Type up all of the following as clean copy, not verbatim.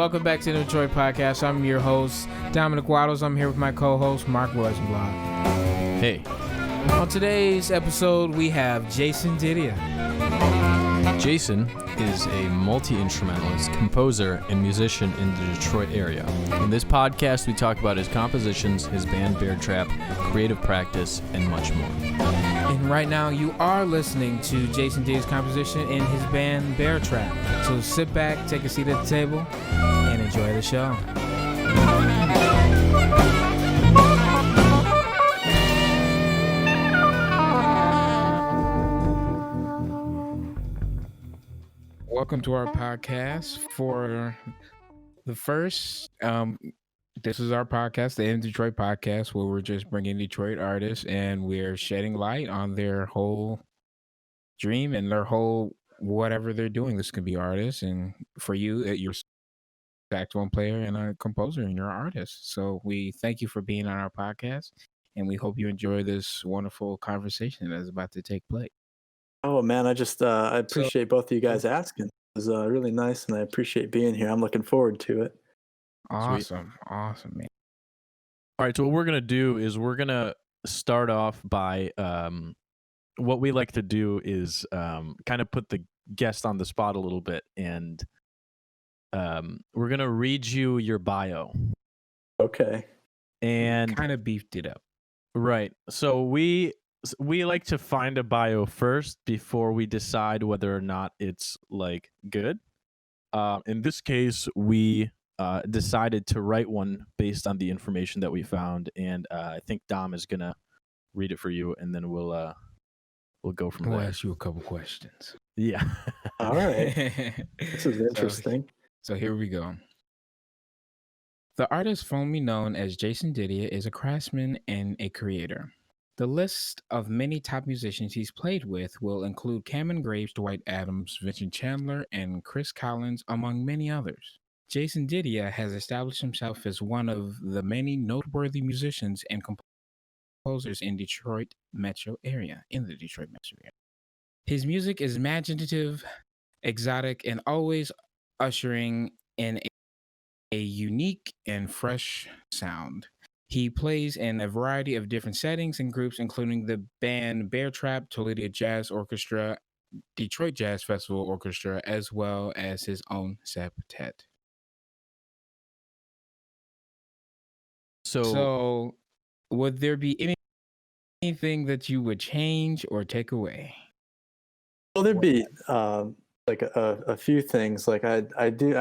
welcome back to the MDetroit podcast. I'm your host, Dominic Waddles. I'm here with my co-host, Mark Rosenblatt. Hey. On today's episode, we have Jason Didia. Jason is a multi-instrumentalist, composer, and musician in the Detroit area. In this podcast, we talk about his compositions, his band Bear Trap, creative practice, and much more. And right now, you are listening to Jason Didia's composition in his band Bear Trap. So sit back, take a seat at the table, and enjoy the show. Welcome to our podcast. For the first, this is our podcast, the MDetroit podcast, where we're just bringing Detroit artists and we're shedding light on their whole dream and their whole whatever they're doing. This can be artists, and for you, you're a saxophone player and a composer, and you're an artist. So we thank you for being on our podcast, and we hope you enjoy this wonderful conversation that is about to take place. Oh man, I appreciate both of you guys asking. It was really nice, and I appreciate being here. I'm looking forward to it. Awesome, man. All right, so what we're going to do is we're going to start off by what we like to do is kind of put the guest on the spot a little bit, and we're going to read you your bio. Okay. And kind of beefed it up. Right. So we like to find a bio first before we decide whether or not it's like good. In this case, we decided to write one based on the information that we found, and I think Dom is gonna read it for you, and then we'll go from there. We'll ask you a couple questions. Yeah. All right. This is interesting. So here we go. The artist formerly known as Jason Didia is a craftsman and a creator. The list of many top musicians he's played with will include Cameron Graves, Dwight Adams, Vincent Chandler, and Chris Collins, among many others. Jason Didia has established himself as one of the many noteworthy musicians and composers in the Detroit metro area. His music is imaginative, exotic, and always ushering in a unique and fresh sound. He plays in a variety of different settings and groups, including the band Bear Trap, Toledo Jazz Orchestra, Detroit Jazz Festival Orchestra, as well as his own septet. So would there be anything that you would change or take away? Well, there'd be like a few things. Like I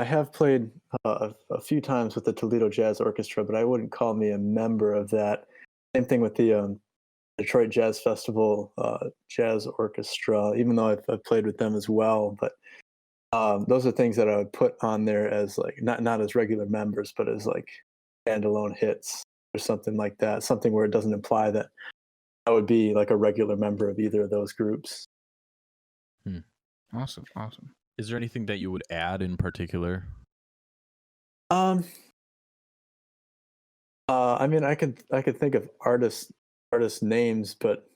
have played a few times with the Toledo Jazz Orchestra, but I wouldn't call me a member of that. Same thing with the Detroit Jazz Festival Jazz Orchestra, even though I've played with them as well. But those are things that I would put on there as like not as regular members, but as like standalone hits or something like that. Something where it doesn't imply that I would be like a regular member of either of those groups. Awesome. Is there anything that you would add in particular? I mean, I could think of artist names, but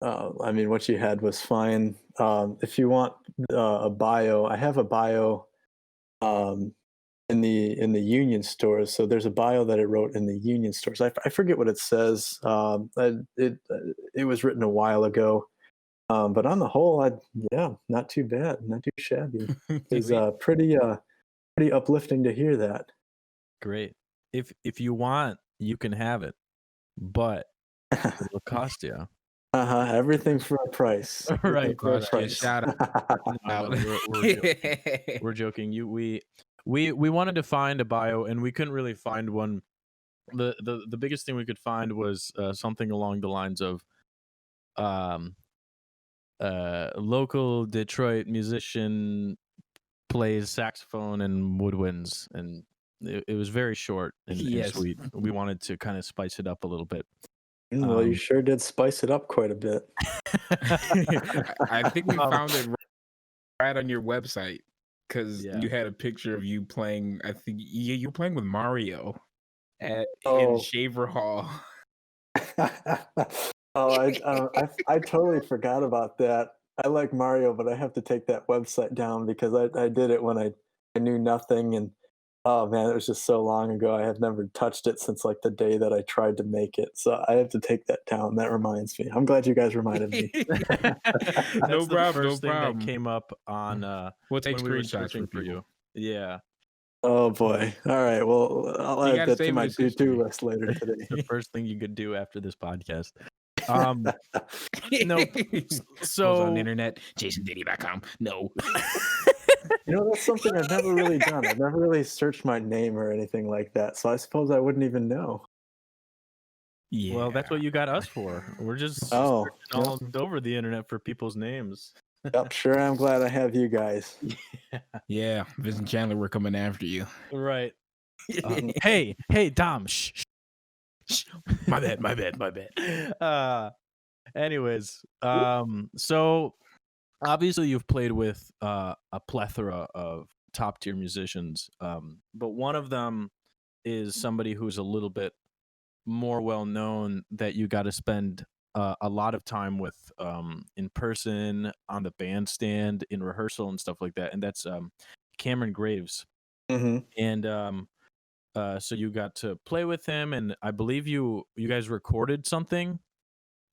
I mean, what you had was fine. If you want a bio, I have a bio in the Union stores. So there's a bio that I wrote in the Union stores. I forget what it says. It was written a while ago. But on the whole, not too bad, not too shabby. It's pretty uplifting to hear that. Great. If you want, you can have it, but it'll cost you. Everything for a price. Right. For a price. Shout out. We're joking. We wanted to find a bio, and we couldn't really find one. The biggest thing we could find was something along the lines of local Detroit musician plays saxophone and woodwinds, and it was very short and sweet. We wanted to kind of spice it up a little bit. Well, you sure did spice it up quite a bit. I think we found it right on your website because you had a picture of you playing. I think you were playing with Mario in Shaver Hall. I totally forgot about that. I like Mario, but I have to take that website down because I did it when I knew nothing, and Oh man, it was just so long ago. I have never touched it since like the day that I tried to make it. So I have to take that down. That reminds me. I'm glad you guys reminded me. That's No the problem, no first thing that problem. came up on We'll take when we were screenshots searching for for you. people. Yeah. Oh boy. All right. Well, I'll You add gotta that to save it my as to-do history. list later It's the today. first thing you could do after this podcast. Um, no, Goes on the so internet, jasondidia.com. No. You know, that's something I've never really done. I've never really searched my name or anything like that. So I suppose I wouldn't even know. well, that's Yeah. what you got us for. We're just Oh, searching yep. all over the internet for people's names. Yep. Sure. I'm glad I have you guys. Yeah. Vincent Chandler, we're coming after you. Right. Hey, Dom. Shh. Shh. My bad. Anyways, so obviously you've played with a plethora of top tier musicians, but one of them is somebody who's a little bit more well known that you got to spend a lot of time with in person, on the bandstand, in rehearsal, and stuff like that, and that's Cameron Graves. Hmm. And so you got to play with him, and I believe you guys recorded something.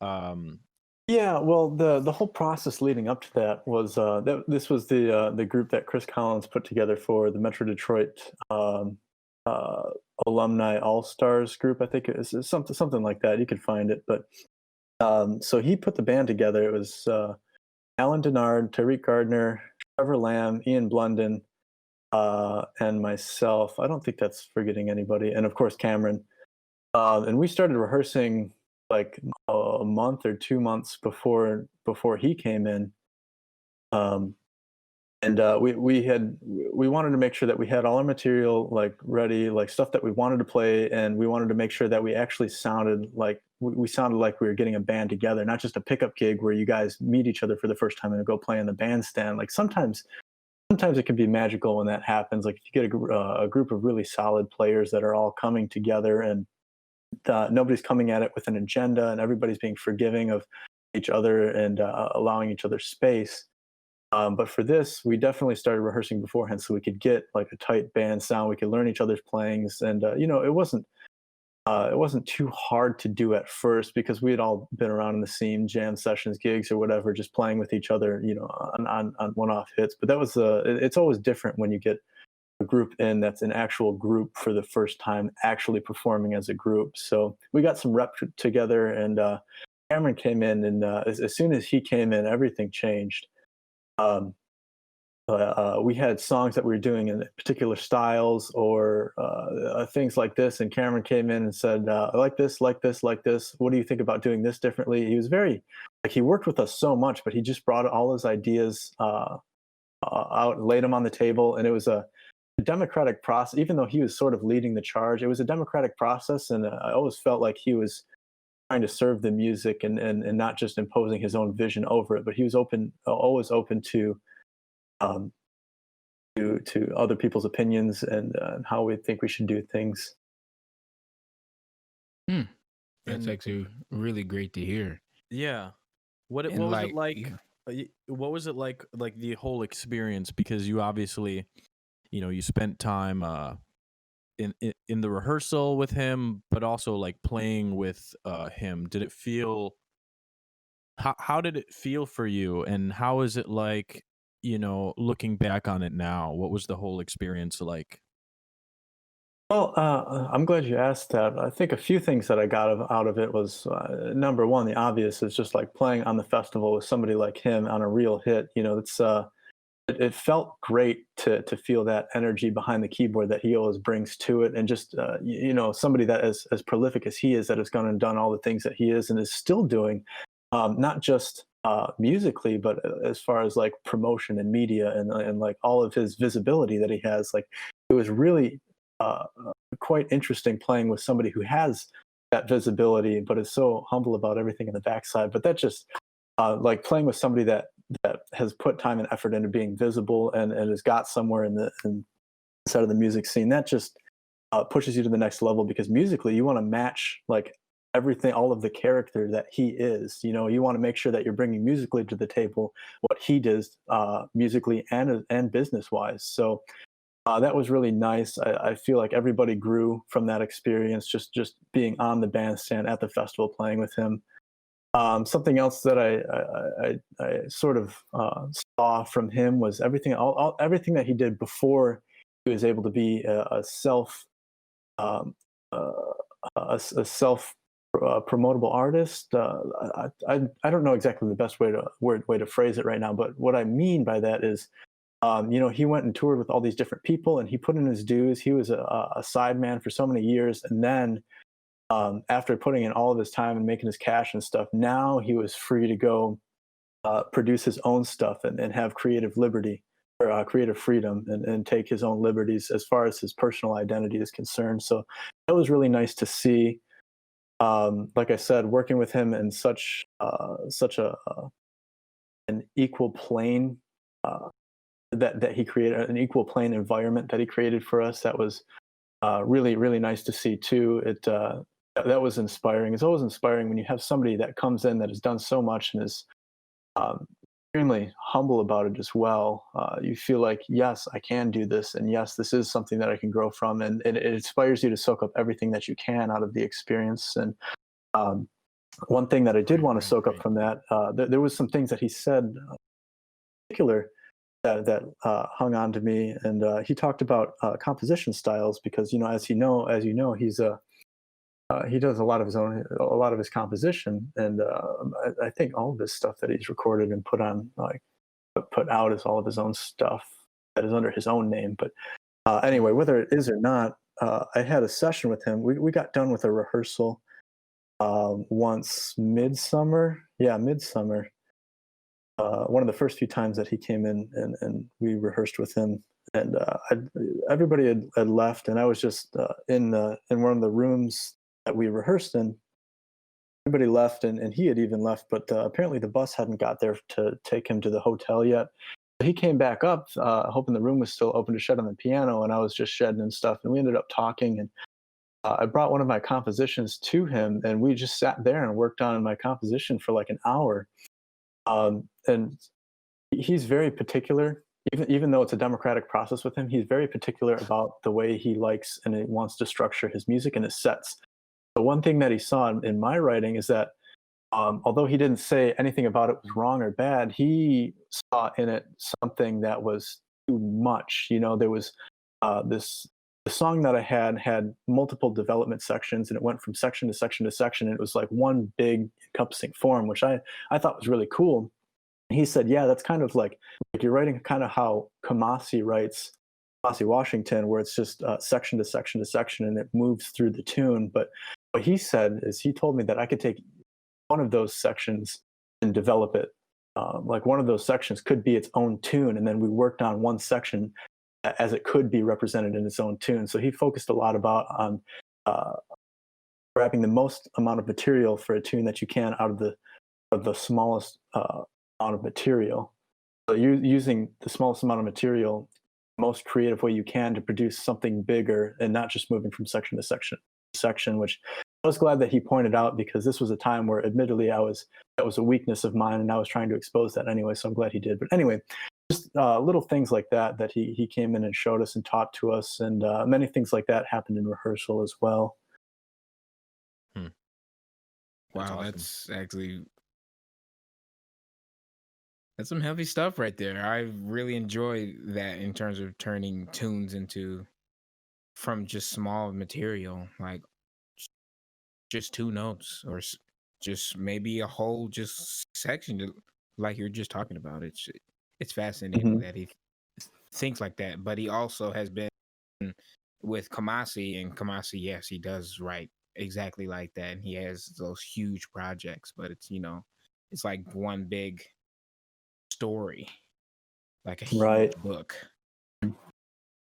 Um, Yeah, well, the whole process leading up to that was this was the group that Chris Collins put together for the Metro Detroit uh, alumni All Stars group. I think it's something like that. You could find it, but so he put the band together. It was Alan Denard, Tariq Gardner, Trevor Lamb, Ian Blunden, and myself. I don't think that's forgetting anybody, and of course Cameron. And we started rehearsing like a month or 2 months before he came in. Um, and we wanted to make sure that we had all our material like ready, like stuff that we wanted to play, and we wanted to make sure that we actually sounded like we sounded like we were getting a band together, not just a pickup gig where you guys meet each other for the first time and go play in the bandstand. Like sometimes it can be magical when that happens. Like if you get a group of really solid players that are all coming together and nobody's coming at it with an agenda and everybody's being forgiving of each other and allowing each other space. But for this, we definitely started rehearsing beforehand so we could get like a tight band sound. We could learn each other's playings, and it wasn't too hard to do at first because we had all been around in the scene, jam sessions, gigs, or whatever, just playing with each other, on one-off hits. But that was it's always different when you get a group in that's an actual group for the first time actually performing as a group. So we got some rep together, and Cameron came in, and as soon as he came in, everything changed. Um, we had songs that we were doing in particular styles or things like this, and Cameron came in and said, "I like this, like this, like this. What do you think about doing this differently?" He was very like he worked with us so much, but he just brought all his ideas out and laid them on the table, and it was a democratic process. Even though he was sort of leading the charge, it was a democratic process, and I always felt like he was trying to serve the music and not just imposing his own vision over it. But he was always open um, to other people's opinions and how we think we should do things. Hmm. That's and actually really great to hear. yeah, what And was it like, like? What was it like the whole experience? Because you obviously, you spent time in the rehearsal with him, but also like playing with him. Did it feel how did it feel for you, and how is it like, looking back on it now? What was the whole experience like? Well, I'm glad you asked that. I think a few things that I got out of it was number one, the obvious is just like playing on the festival with somebody like him on a real hit. It felt great to feel that energy behind the keyboard that he always brings to it, and just somebody that as prolific as he is, that has gone and done all the things that he is and is still doing, not just musically, but as far as like promotion and media and like all of his visibility that he has. Like it was really quite interesting playing with somebody who has that visibility, but is so humble about everything in the backside. But that just like playing with somebody that has put time and effort into being visible and has got somewhere in inside of the music scene, that just pushes you to the next level, because musically you want to match like everything, all of the character that he is. You want to make sure that you're bringing musically to the table what he does, musically and business wise. So That was really nice. I feel like everybody grew from that experience, just being on the bandstand at the festival, playing with him. Something else that I sort of saw from him was everything that he did before he was able to be a self um, uh, a self promotable artist. I don't know exactly the best way to phrase it right now, but what I mean by that is, he went and toured with all these different people, and he put in his dues. He was a sideman for so many years, and then after putting in all of his time and making his cash and stuff, now he was free to go produce his own stuff and have creative liberty or creative freedom and take his own liberties as far as his personal identity is concerned. So that was really nice to see. Like I said, working with him in such an equal plane that he created, an equal plane environment that he created for us. That was really nice to see too. That was inspiring. It's always inspiring when you have somebody that comes in that has done so much and is extremely humble about it as well. You feel like, yes, I can do this, and yes, this is something that I can grow from, and it inspires you to soak up everything that you can out of the experience. And um, one thing that I did want to soak up from that, there was some things that he said, in particular, that hung on to me, and he talked about composition styles because as you know, he does a lot of his composition, and I think all of his stuff that he's recorded and put out is all of his own stuff that is under his own name. But anyway, whether it is or not, I had a session with him. We got done with a rehearsal once midsummer. Yeah, midsummer. One of the first few times that he came in and we rehearsed with him, and everybody had left, and I was just in one of the rooms that we rehearsed in. Everybody left, and he had even left, but apparently the bus hadn't got there to take him to the hotel yet. He came back up, hoping the room was still open to shed on the piano, and I was just shedding and stuff, and we ended up talking, and I brought one of my compositions to him, and we just sat there and worked on my composition for like an hour. And he's very particular, even though it's a democratic process with him. He's very particular about the way he likes and he wants to structure his music and his sets. The one thing that he saw in my writing is that although he didn't say anything about it was wrong or bad, he saw in it something that was too much. There was the song that I had multiple development sections, and it went from section to section to section, and it was like one big encompassing form, which I thought was really cool. He said, yeah, that's kind of like you're writing kind of how Kamasi writes, Kamasi Washington, where it's just section to section to section, and it moves through the tune. But what he said is he told me that I could take one of those sections and develop it. Like one of those sections could be its own tune, and then we worked on one section as it could be represented in its own tune. So he focused a lot on uh, grabbing the most amount of material for a tune that you can out of the smallest amount of material. So using the smallest amount of material, most creative way you can to produce something bigger, and not just moving from section to section. Which I was glad that he pointed out, because this was a time where, admittedly, that was a weakness of mine, and I was trying to expose that anyway. So I'm glad he did. But anyway, just little things like that he came in and showed us and taught to us, and many things like that happened in rehearsal as well. Wow, awesome. That's some heavy stuff right there. I really enjoy that in terms of turning tunes from just small material, like just two notes, or just maybe a whole just section, like you're just talking about. It's fascinating that he thinks like that, but he also has been with Kamasi, and Kamasi, yes, he does write exactly like that, and he has those huge projects, but it's like one big story, like a huge book.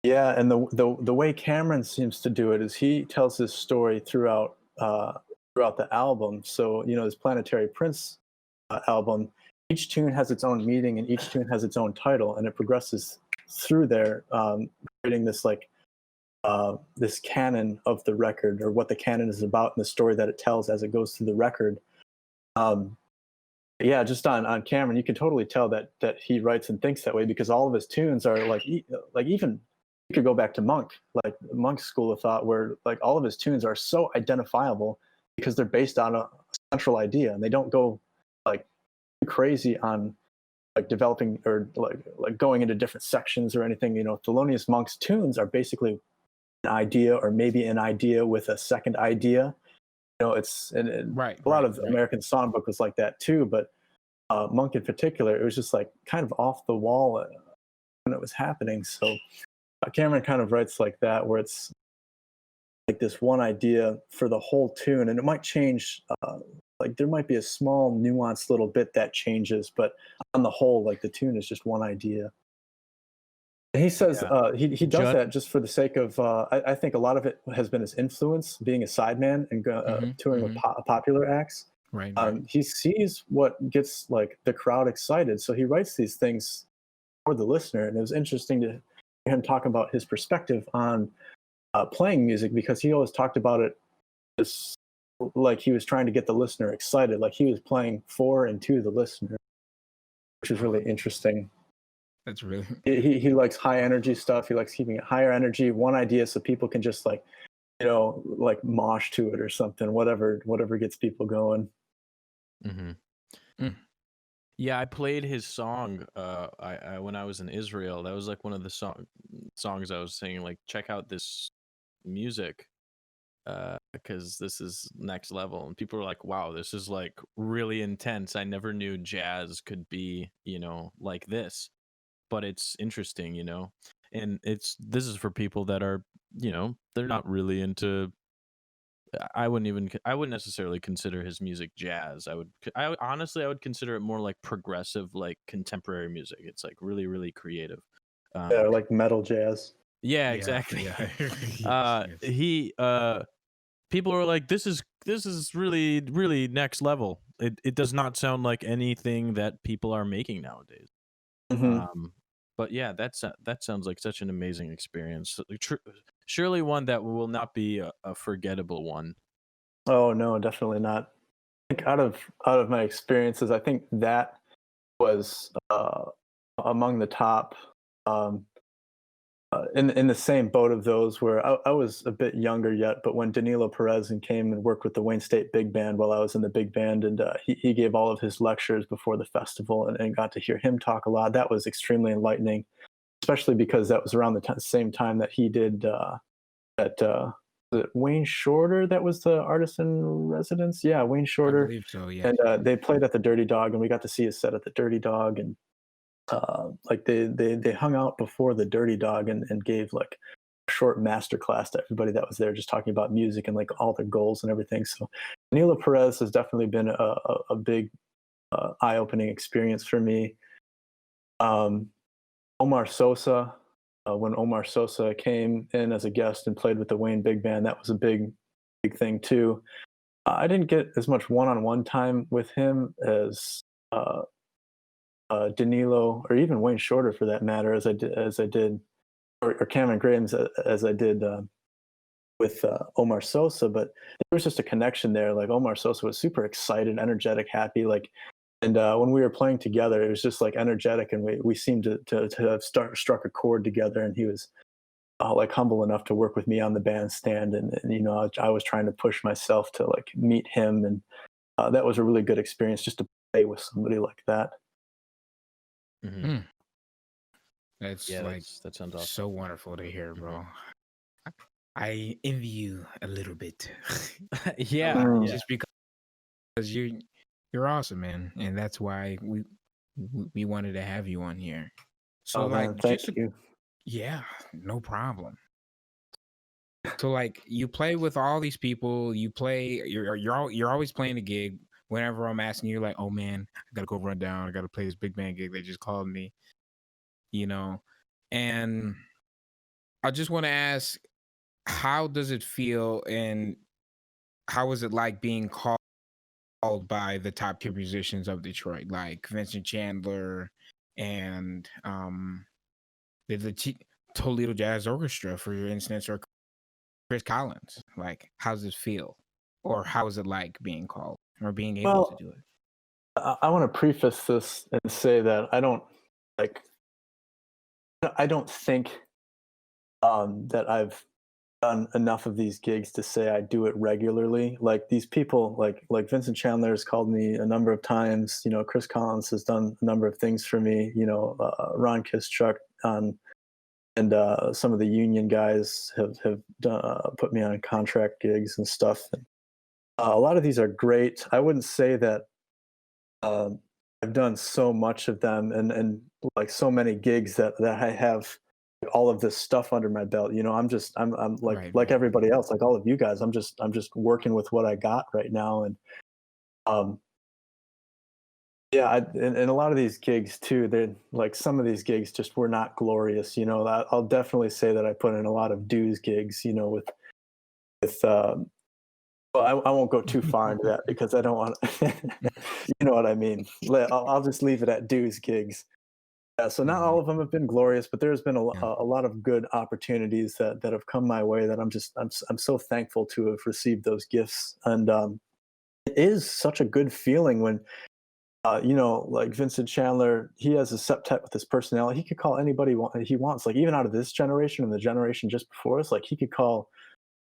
Yeah, and the way Cameron seems to do it is he tells his story throughout the album. So his Planetary Prince album, each tune has its own meaning, and each tune has its own title, and it progresses through there, creating this this canon of the record, or what the canon is about, and the story that it tells as it goes through the record. Yeah, just on Cameron, you can totally tell that he writes and thinks that way, because all of his tunes are like even you could go back to like Monk's school of thought, where like all of his tunes are so identifiable because they're based on a central idea, and they don't go like crazy on like developing or like going into different sections or anything. Thelonious Monk's tunes are basically an idea, or maybe an idea with a second idea. It's and Right, a lot right, of right. American Songbook was like that too, but Monk in particular, it was just like kind of off the wall when it was happening. So Cameron kind of writes like that, where it's like this one idea for the whole tune, and it might change. Like there might be a small nuanced little bit that changes, but on the whole, like the tune is just one idea. And he says Yeah. he does Judd. that just for the sake of. I think a lot of it has been his influence, being a sideman and touring with popular acts. Right, right. He sees what gets like the crowd excited, so he writes these things for the listener. And it was interesting to hear him talk about his perspective on playing music, because he always talked about it as like he was trying to get the listener excited, like he was playing for and to the listener, which is really interesting. That's really He likes high energy stuff. He likes keeping it higher energy, one idea, so people can just like like mosh to it or something, whatever gets people going. Mm-hmm. Mm. Yeah, I played his song. I when I was in Israel, that was like one of the songs I was singing. Like, check out this music, because this is next level. And people were like, "Wow, this is like really intense. I never knew jazz could be, like this." But it's interesting, and this is for people that are, they're not really into. I wouldn't necessarily consider his music jazz. Honestly, I would consider it more like progressive, like contemporary music. It's like really, really creative. Yeah, Um, like metal jazz. yeah, yeah, exactly. yeah. Yes, yes. People are like, this is really, really next level. It does not sound like anything that people are making nowadays. Mm-hmm. But yeah, that sounds like such an amazing experience. Surely one that will not be a forgettable one. Oh no, definitely not. I think out of my experiences, I think that was among the top. Um, in the same boat of those, where I was a bit younger yet, but when Danilo Perez came and worked with the Wayne State Big Band while I was in the big band, and he gave all of his lectures before the festival, and got to hear him talk a lot. That was extremely enlightening, especially because that was around the same time that he did that. Was it Wayne Shorter that was the artist in residence? Yeah, Wayne I Shorter, believe so. Yes. and they played at the Dirty Dog, and we got to see his set at the Dirty Dog, and like they hung out before the Dirty Dog, and gave like a short master class to everybody that was there, just talking about music and like all their goals and everything. So Danilo Perez has definitely been a big eye-opening experience for me. Um, Omar Sosa, when Omar Sosa came in as a guest and played with the Wayne Big Band, that was a big thing too. I didn't get as much one-on-one time with him as uh, Danilo, or even Wayne Shorter for that matter, as I did, or Cameron Graham's, as I did with Omar Sosa. But there was just a connection there. Like Omar Sosa was super excited, energetic, happy. Like, and when we were playing together, it was just like energetic, and we seemed to have struck a chord together. And he was like humble enough to work with me on the bandstand, and I was trying to push myself to like meet him, and that was a really good experience just to play with somebody like that. Mm-hmm. Mm. That's Yeah, like that sounds awesome. so wonderful to hear, bro. Mm-hmm. I envy you a little bit. Yeah, Mm. yeah. Just because you're awesome, man, and that's why we wanted to have you on here. So Oh like man, thank you. yeah, no problem. So like you play with all these people, you're always playing a gig. Whenever I'm asking you, like, oh man, I gotta go run down, I gotta play this big band gig. They just called me, you know. And I just want to ask, how does it feel, and how is it like being called by the top tier musicians of Detroit, like Vincent Chandler and the Toledo Jazz Orchestra, for your instance, or Chris Collins? Like, how does it feel, or how is it like being called or being able to Well, do it? I want to preface this and say that like I don't think that I've done enough of these gigs to say I do it regularly. Like these people, like Vincent Chandler has called me a number of times. You know, Chris Collins has done a number of things for me. You know, Ron Kischuk on and some of the union guys have done, put me on contract gigs and stuff. And, a lot of these are great. I wouldn't say that I've done so much of them and like so many gigs that I have all of this stuff under my belt. You know, I'm like Right. like everybody else, like all of you guys. I'm just working with what I got right now, and um, yeah, and a lot of these gigs too. They're like some of these gigs just were not glorious. You know, I'll definitely say that I put in a lot of dues gigs. You know, with well, I won't go too far into that because I don't want. You know what I mean. I'll just leave it at dues gigs. Yeah, so not all Mhm. of them have been glorious, but there's been a lot of good opportunities that have come my way that I'm so thankful to have received those gifts. And it is such a good feeling when you know, like Vincent Chandler, he has a septet with his personality. He could call anybody he wants, like even out of this generation and the generation just before us. Like he could call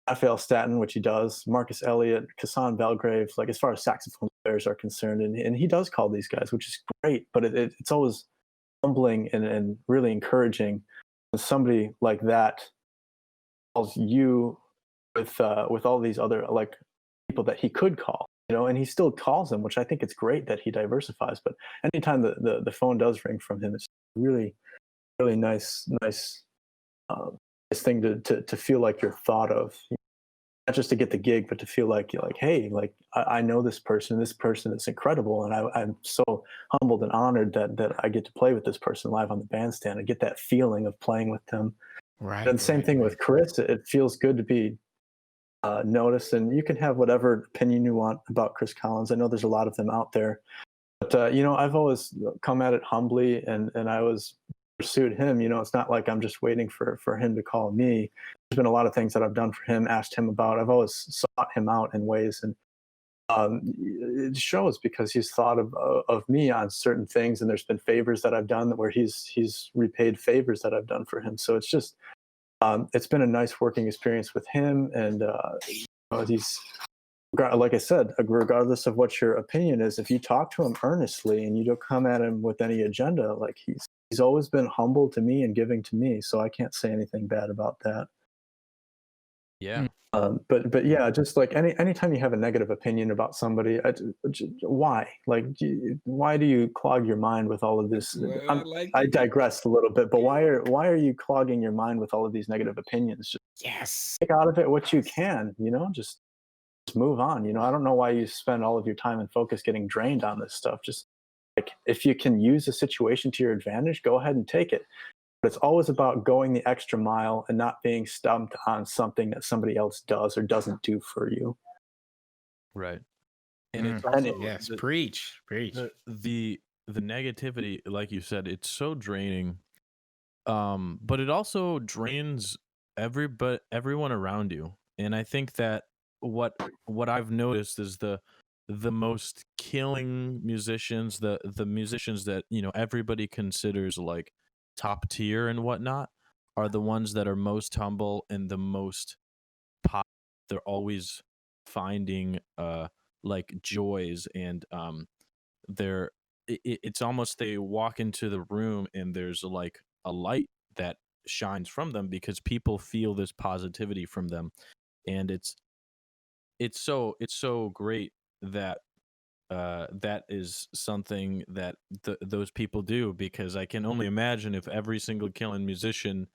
Raphael Staten, which he does, Marcus Elliott, Kassan Belgrave, like as far as saxophone players are concerned, and he does call these guys, which is great. But it's always humbling and really encouraging when somebody like that calls you with all these other like people that he could call, you know, and he still calls them, which I think it's great that he diversifies. But anytime the phone does ring from him, it's really really nice nice thing to feel like you're thought of, not just to get the gig, but to feel like you're like, hey, like I know this person. This person is incredible, and I'm so humbled and honored that I get to play with this person live on the bandstand. I get that feeling of playing with them. Right. And same Right. thing Right. with Chris. It feels good to be noticed, and you can have whatever opinion you want about Chris Collins. I know there's a lot of them out there, but you know, I've always come at it humbly, and I always pursued him. You know, it's not like I'm just waiting for him to call me. There's been a lot of things that I've done for him, asked him about. I've always sought him out in ways, and it shows because he's thought of me on certain things, and there's been favors that I've done where he's repaid favors that I've done for him. So it's just it's been a nice working experience with him, and you know, he's like I said, regardless of what your opinion is, if you talk to him earnestly and you don't come at him with any agenda, like he's always been humble to me and giving to me, so I can't say anything bad about that. Yeah. But yeah, just like anytime you have a negative opinion about somebody, why? Like, why do you clog your mind with all of this? Well, I like I to get digressed a little bit, but why are you clogging your mind with all of these negative opinions? Just yes. take out of it what you can, you know, just move on. You know, I don't know why you spend all of your time and focus getting drained on this stuff. Just like if you can use a situation to your advantage, go ahead and take it. But it's always about going the extra mile and not being stumped on something that somebody else does or doesn't do for you. Right. And it's And also Yes. Preach. Preach. the negativity, like you said, it's so draining. But it also drains everyone around you. And I think that what I've noticed is the most killing musicians, the musicians that, you know, everybody considers like top tier and whatnot, are the ones that are most humble and the most positive. They're always finding like joys, and they're it's almost they walk into the room and there's like a light that shines from them because people feel this positivity from them. And it's so great that that is something that those people do, because I can only imagine if every single killing musician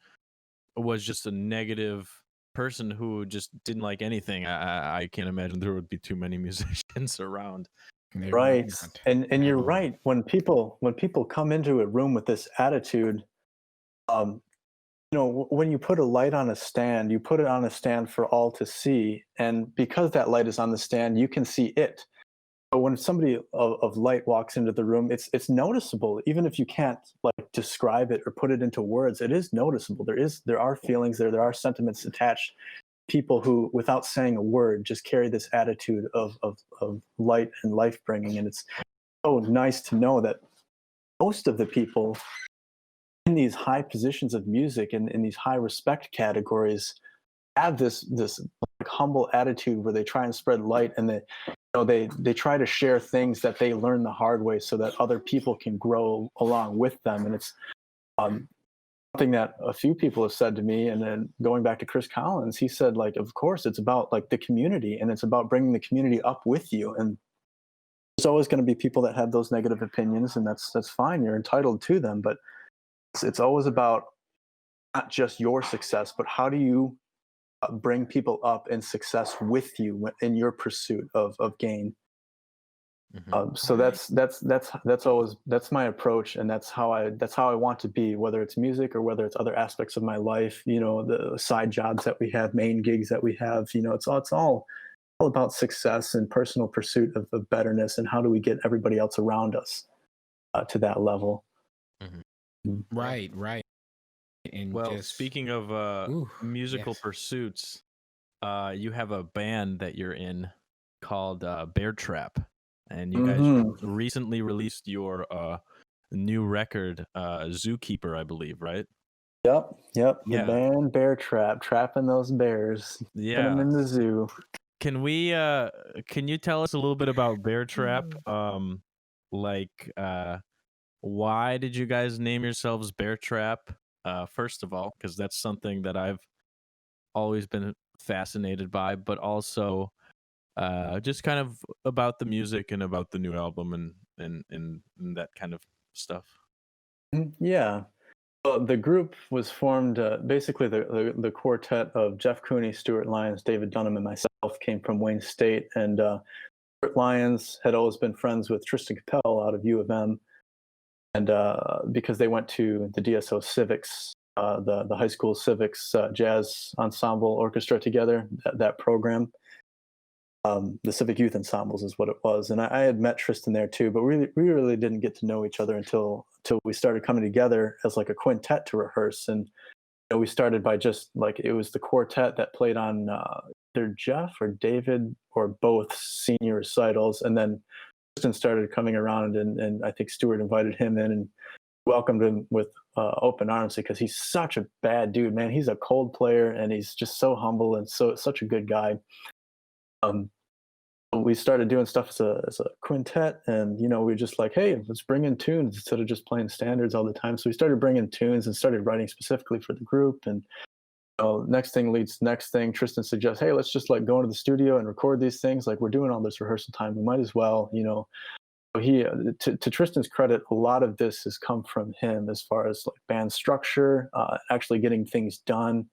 was just a negative person who just didn't like anything. I can't imagine there would be too many musicians around. There would right, not and at you're all. right. When people come into a room with this attitude, um, you know, when you put a light on a stand, you put it on a stand for all to see, and because that light is on the stand, you can see it. But when somebody of light walks into the room, it's noticeable, even if you can't like describe it or put it into words. It is noticeable. There are feelings there are sentiments attached. People who, without saying a word, just carry this attitude of light and life bringing, and it's so nice to know that most of the people in these high positions of music and in these high respect categories have this like humble attitude where they try and spread light, and they try to share things that they learn the hard way so that other people can grow along with them. And it's something that a few people have said to me. And then going back to Chris Collins, he said, like, of course it's about like the community, and it's about bringing the community up with you. And there's always going to be people that have those negative opinions, and that's fine, you're entitled to them. But it's always about not just your success, but how do you bring people up in success with you in your pursuit of gain. So that's always my approach, and that's how I want to be, whether it's music or whether it's other aspects of my life. The side jobs that we have, main gigs that we have. It's all about success and personal pursuit of betterness, and how do we get everybody else around us to that level. Right. And well, speaking of musical yes. pursuits, you have a band that you're in called Bear Trap, and you guys recently released your new record, Zookeeper, I believe, right? Yep. Yeah. The band Bear Trap, trapping those bears, putting them in the zoo. Can you tell us a little bit about Bear Trap? Why did you guys name yourselves Bear Trap? First of all, because that's something that I've always been fascinated by, but also just kind of about the music and about the new album and that kind of stuff. Yeah. Well, the group was formed, basically the quartet of Jeff Cooney, Stuart Lyons, David Dunham, and myself came from Wayne State. And Stuart Lyons had always been friends with Tristan Capel out of U of M. And because they went to the DSO Civics, the high school civics jazz ensemble orchestra together, that program. The Civic Youth Ensembles is what it was. And I had met Tristan there too, but we really didn't get to know each other until we started coming together as like a quintet to rehearse. And we started by just like, it was the quartet that played on either Jeff or David or both senior recitals. And then Tristan started coming around, and I think Stuart invited him in and welcomed him with open arms, because he's such a bad dude, man. He's a cold player, and he's just so humble and such a good guy. We started doing stuff as a quintet, and we were just like, hey, let's bring in tunes instead of just playing standards all the time. So we started bringing tunes and started writing specifically for the group. And next thing leads next thing. Tristan suggests, hey, let's just like go into the studio and record these things. Like, we're doing all this rehearsal time, we might as well. He to Tristan's credit, a lot of this has come from him as far as like band structure, actually getting things done.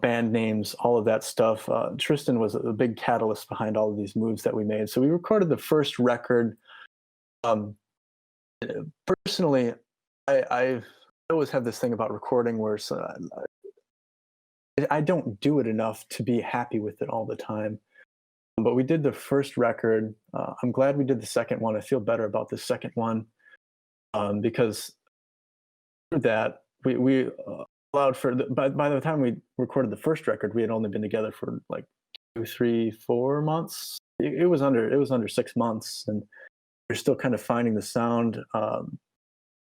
Band names, all of that stuff. Tristan was a big catalyst behind all of these moves that we made. So we recorded the first record. Personally, I always have this thing about recording where I don't do it enough to be happy with it all the time. But we did the first record. I'm glad we did the second one. I feel better about the second one because through that we allowed for by the time we recorded the first record, we had only been together for like 2, 3, 4 months. It was under 6 months, and we're still kind of finding the sound.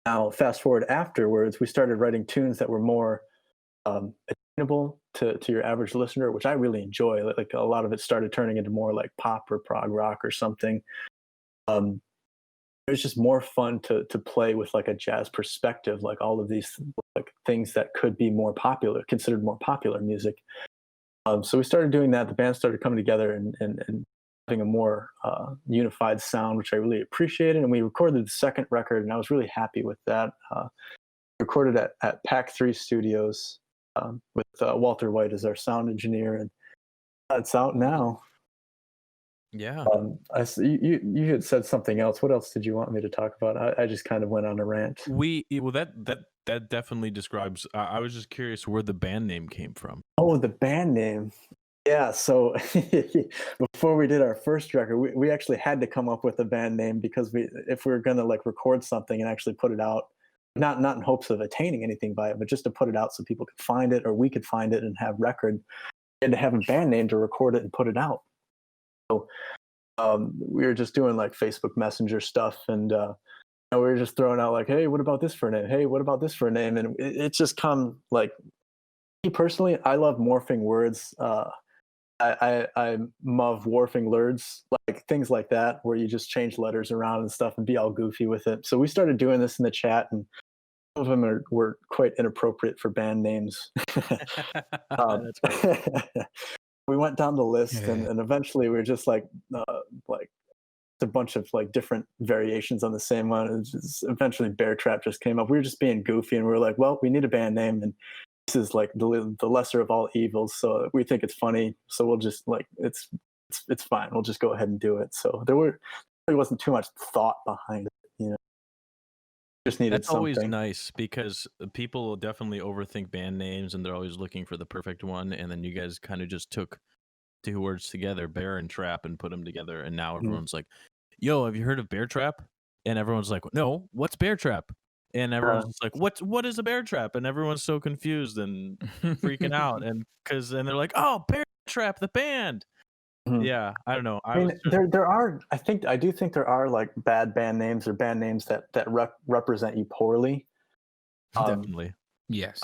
Now, fast forward afterwards, we started writing tunes that were more attainable to your average listener, which I really enjoy. Like a lot of it started turning into more like pop or prog rock or something. It was just more fun to play with like a jazz perspective, like all of these like things that could be more popular, considered more popular music. So we started doing that. The band started coming together and having a more unified sound, which I really appreciated. And we recorded the second record, and I was really happy with that. Recorded at Pack 3 Studios with Walter White as our sound engineer, and it's out now. Yeah. You had said something else. What else did you want me to talk about? I just kind of went on a rant. That definitely describes. I was just curious where the band name came from. Oh, the band name. Yeah. So before we did our first record, we actually had to come up with a band name, because if we were gonna like record something and actually put it out, not in hopes of attaining anything by it, but just to put it out so people could find it, or we could find it and have record, we had to have a band name to record it and put it out. So we were just doing like Facebook Messenger stuff, and we were just throwing out like, hey, what about this for a name? Hey, what about this for a name? And it just come like me personally, I love morphing words. I love morphing words, like things like that, where you just change letters around and stuff and be all goofy with it. So we started doing this in the chat, and some of them were quite inappropriate for band names. um, That's great. we went down the list, Yeah. and eventually we were just like a bunch of like different variations on the same one. And just, eventually, Bear Trap just came up. We were just being goofy, and we were like, well, we need a band name, and this is like the lesser of all evils. So we think it's funny. So we'll just like it's fine. We'll just go ahead and do it. So there wasn't too much thought behind it. Just needed That's always something. nice because people definitely overthink band names and they're always looking for the perfect one. And then you guys kind of just took two words together, bear and trap, and put them together. And now everyone's like, yo, have you heard of Bear Trap? And everyone's like, no, what's Bear Trap? And everyone's just like, what is a bear trap? And everyone's so confused and freaking out. And they're like, oh, Bear Trap, the band. Mhm. Yeah, I don't know. I mean, there are. I do think there are like bad band names or band names that represent you poorly. Definitely. Yes.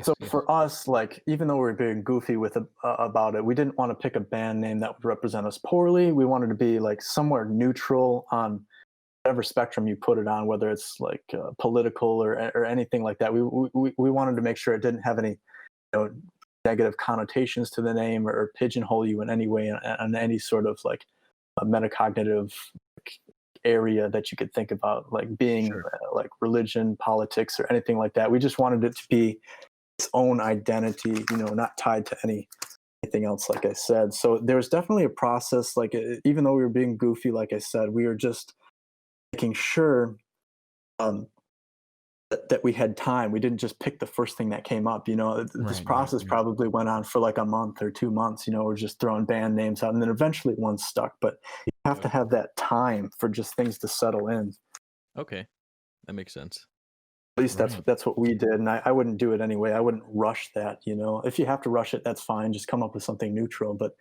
So for us, like even though we were being goofy with about it, we didn't want to pick a band name that would represent us poorly. We wanted to be like somewhere neutral on whatever spectrum you put it on, whether it's like political or anything like that. We wanted to make sure it didn't have any negative connotations to the name or pigeonhole you in any way on any sort of like a metacognitive area that you could think about, like being like religion, politics, or anything like that. We just wanted it to be its own identity, not tied to anything else, like I said. So there was definitely a process, like even though we were being goofy, like I said, we were just making sure that we had time. We didn't just pick the first thing that came up. This process probably went on for like a month or 2 months. We're just throwing band names out, and then eventually one stuck. But you have to have that time for just things to settle in. Okay, that makes sense. At least that's what we did, and I wouldn't do it anyway. I wouldn't rush that. If you have to rush it, that's fine. Just come up with something neutral. But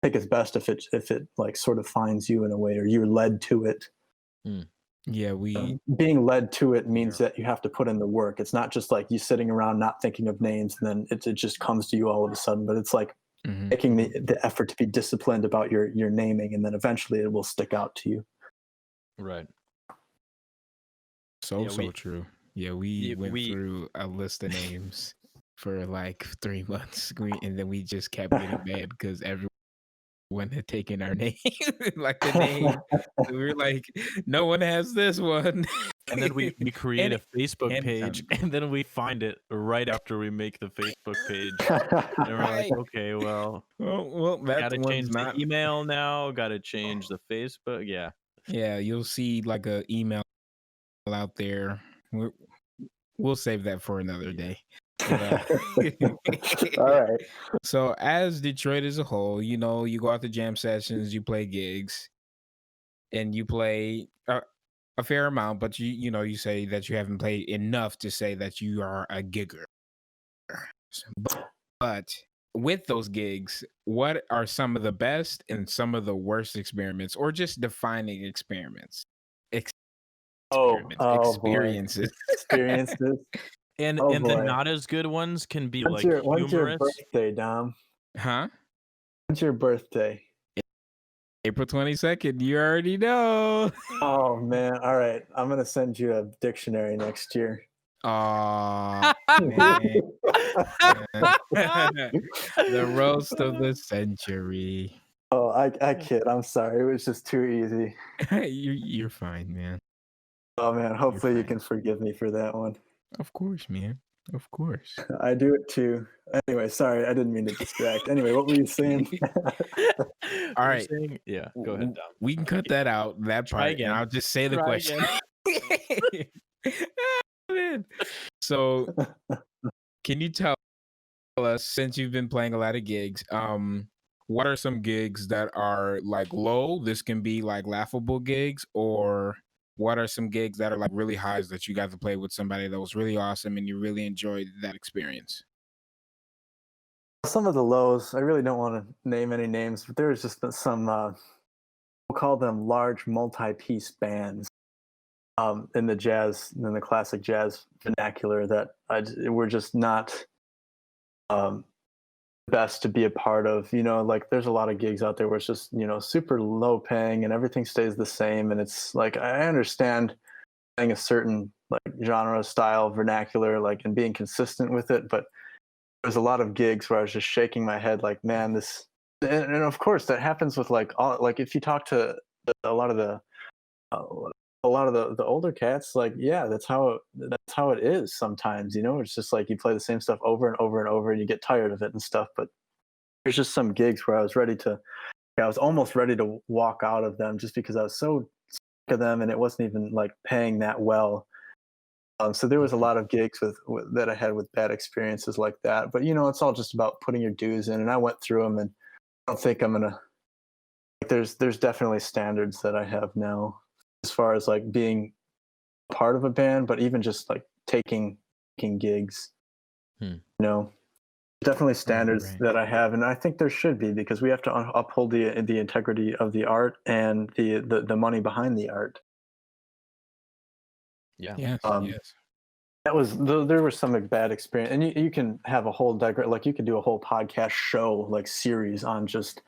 I think it's best if it like sort of finds you in a way, or you're led to it. Yeah, being led to it means that you have to put in the work. It's not just like you sitting around not thinking of names and then it just comes to you all of a sudden. But it's like making the effort to be disciplined about your naming, and then eventually it will stick out to you. Right. So true. Yeah, we went through a list of names for like 3 months, and then we just kept getting mad because everyone had taken our name, like the name. We were like, no one has this one. And then we create a Facebook page, and then we find it right after we make the Facebook page. And we're like, okay, well, gotta change the email now. Gotta change the Facebook. Yeah. Yeah, you'll see like a email out there. We'll save that for another day. But, all right. So as Detroit as a whole, you go out to jam sessions, you play gigs, and you play a fair amount, but you say that you haven't played enough to say that you are a gigger. But with those gigs, what are some of the best and some of the worst experiments, or just defining experiments? Experiences. Experiences. And the not as good ones can be like humorous. When's your birthday, Dom? Huh? When's your birthday? April 22nd. You already know. Oh man! All right, I'm gonna send you a dictionary next year. Oh, the roast of the century. Oh, I kid. I'm sorry. It was just too easy. You're fine, man. Oh man, hopefully you can forgive me for that one. Of course, man. Of course. I do it too. Anyway, sorry, I didn't mean to distract. Anyway, what were you saying? All right. Yeah, go ahead, Dom. We can cut that out, that part, again. And I'll just say the question. So, can you tell us, since you've been playing a lot of gigs, what are some gigs that are like low? This can be like laughable gigs, or what are some gigs that are like really highs that you got to play with somebody that was really awesome and you really enjoyed that experience? Some of the lows, I really don't want to name any names, but there's just been some, we'll call them large multi-piece bands. in the classic jazz vernacular that we're just not um, best to be a part of. Like there's a lot of gigs out there where it's just super low paying and everything stays the same, and it's like I understand playing a certain like genre, style, vernacular, like and being consistent with it, but there's a lot of gigs where I was just shaking my head like, man, this. And of course that happens with like all, like if you talk to a lot of the uh, the older cats, like yeah, that's how it is sometimes. It's just like you play the same stuff over and over and over and you get tired of it and stuff. But there's just some gigs where I was almost ready to walk out of them just because I was so sick of them and it wasn't even like paying that well. So there was a lot of gigs that I had with bad experiences like that. But it's all just about putting your dues in, and I went through them, and I don't think I'm gonna. Like, there's definitely standards that I have now as far as like being part of a band, but even just like taking gigs. Hmm. Definitely standards Right. that I have, and I think there should be because we have to uphold the integrity of the art and the money behind the art. Yeah. Yes. Um, Yes. there was some like, bad experience, and you can have a whole like you could do a whole podcast show like series on just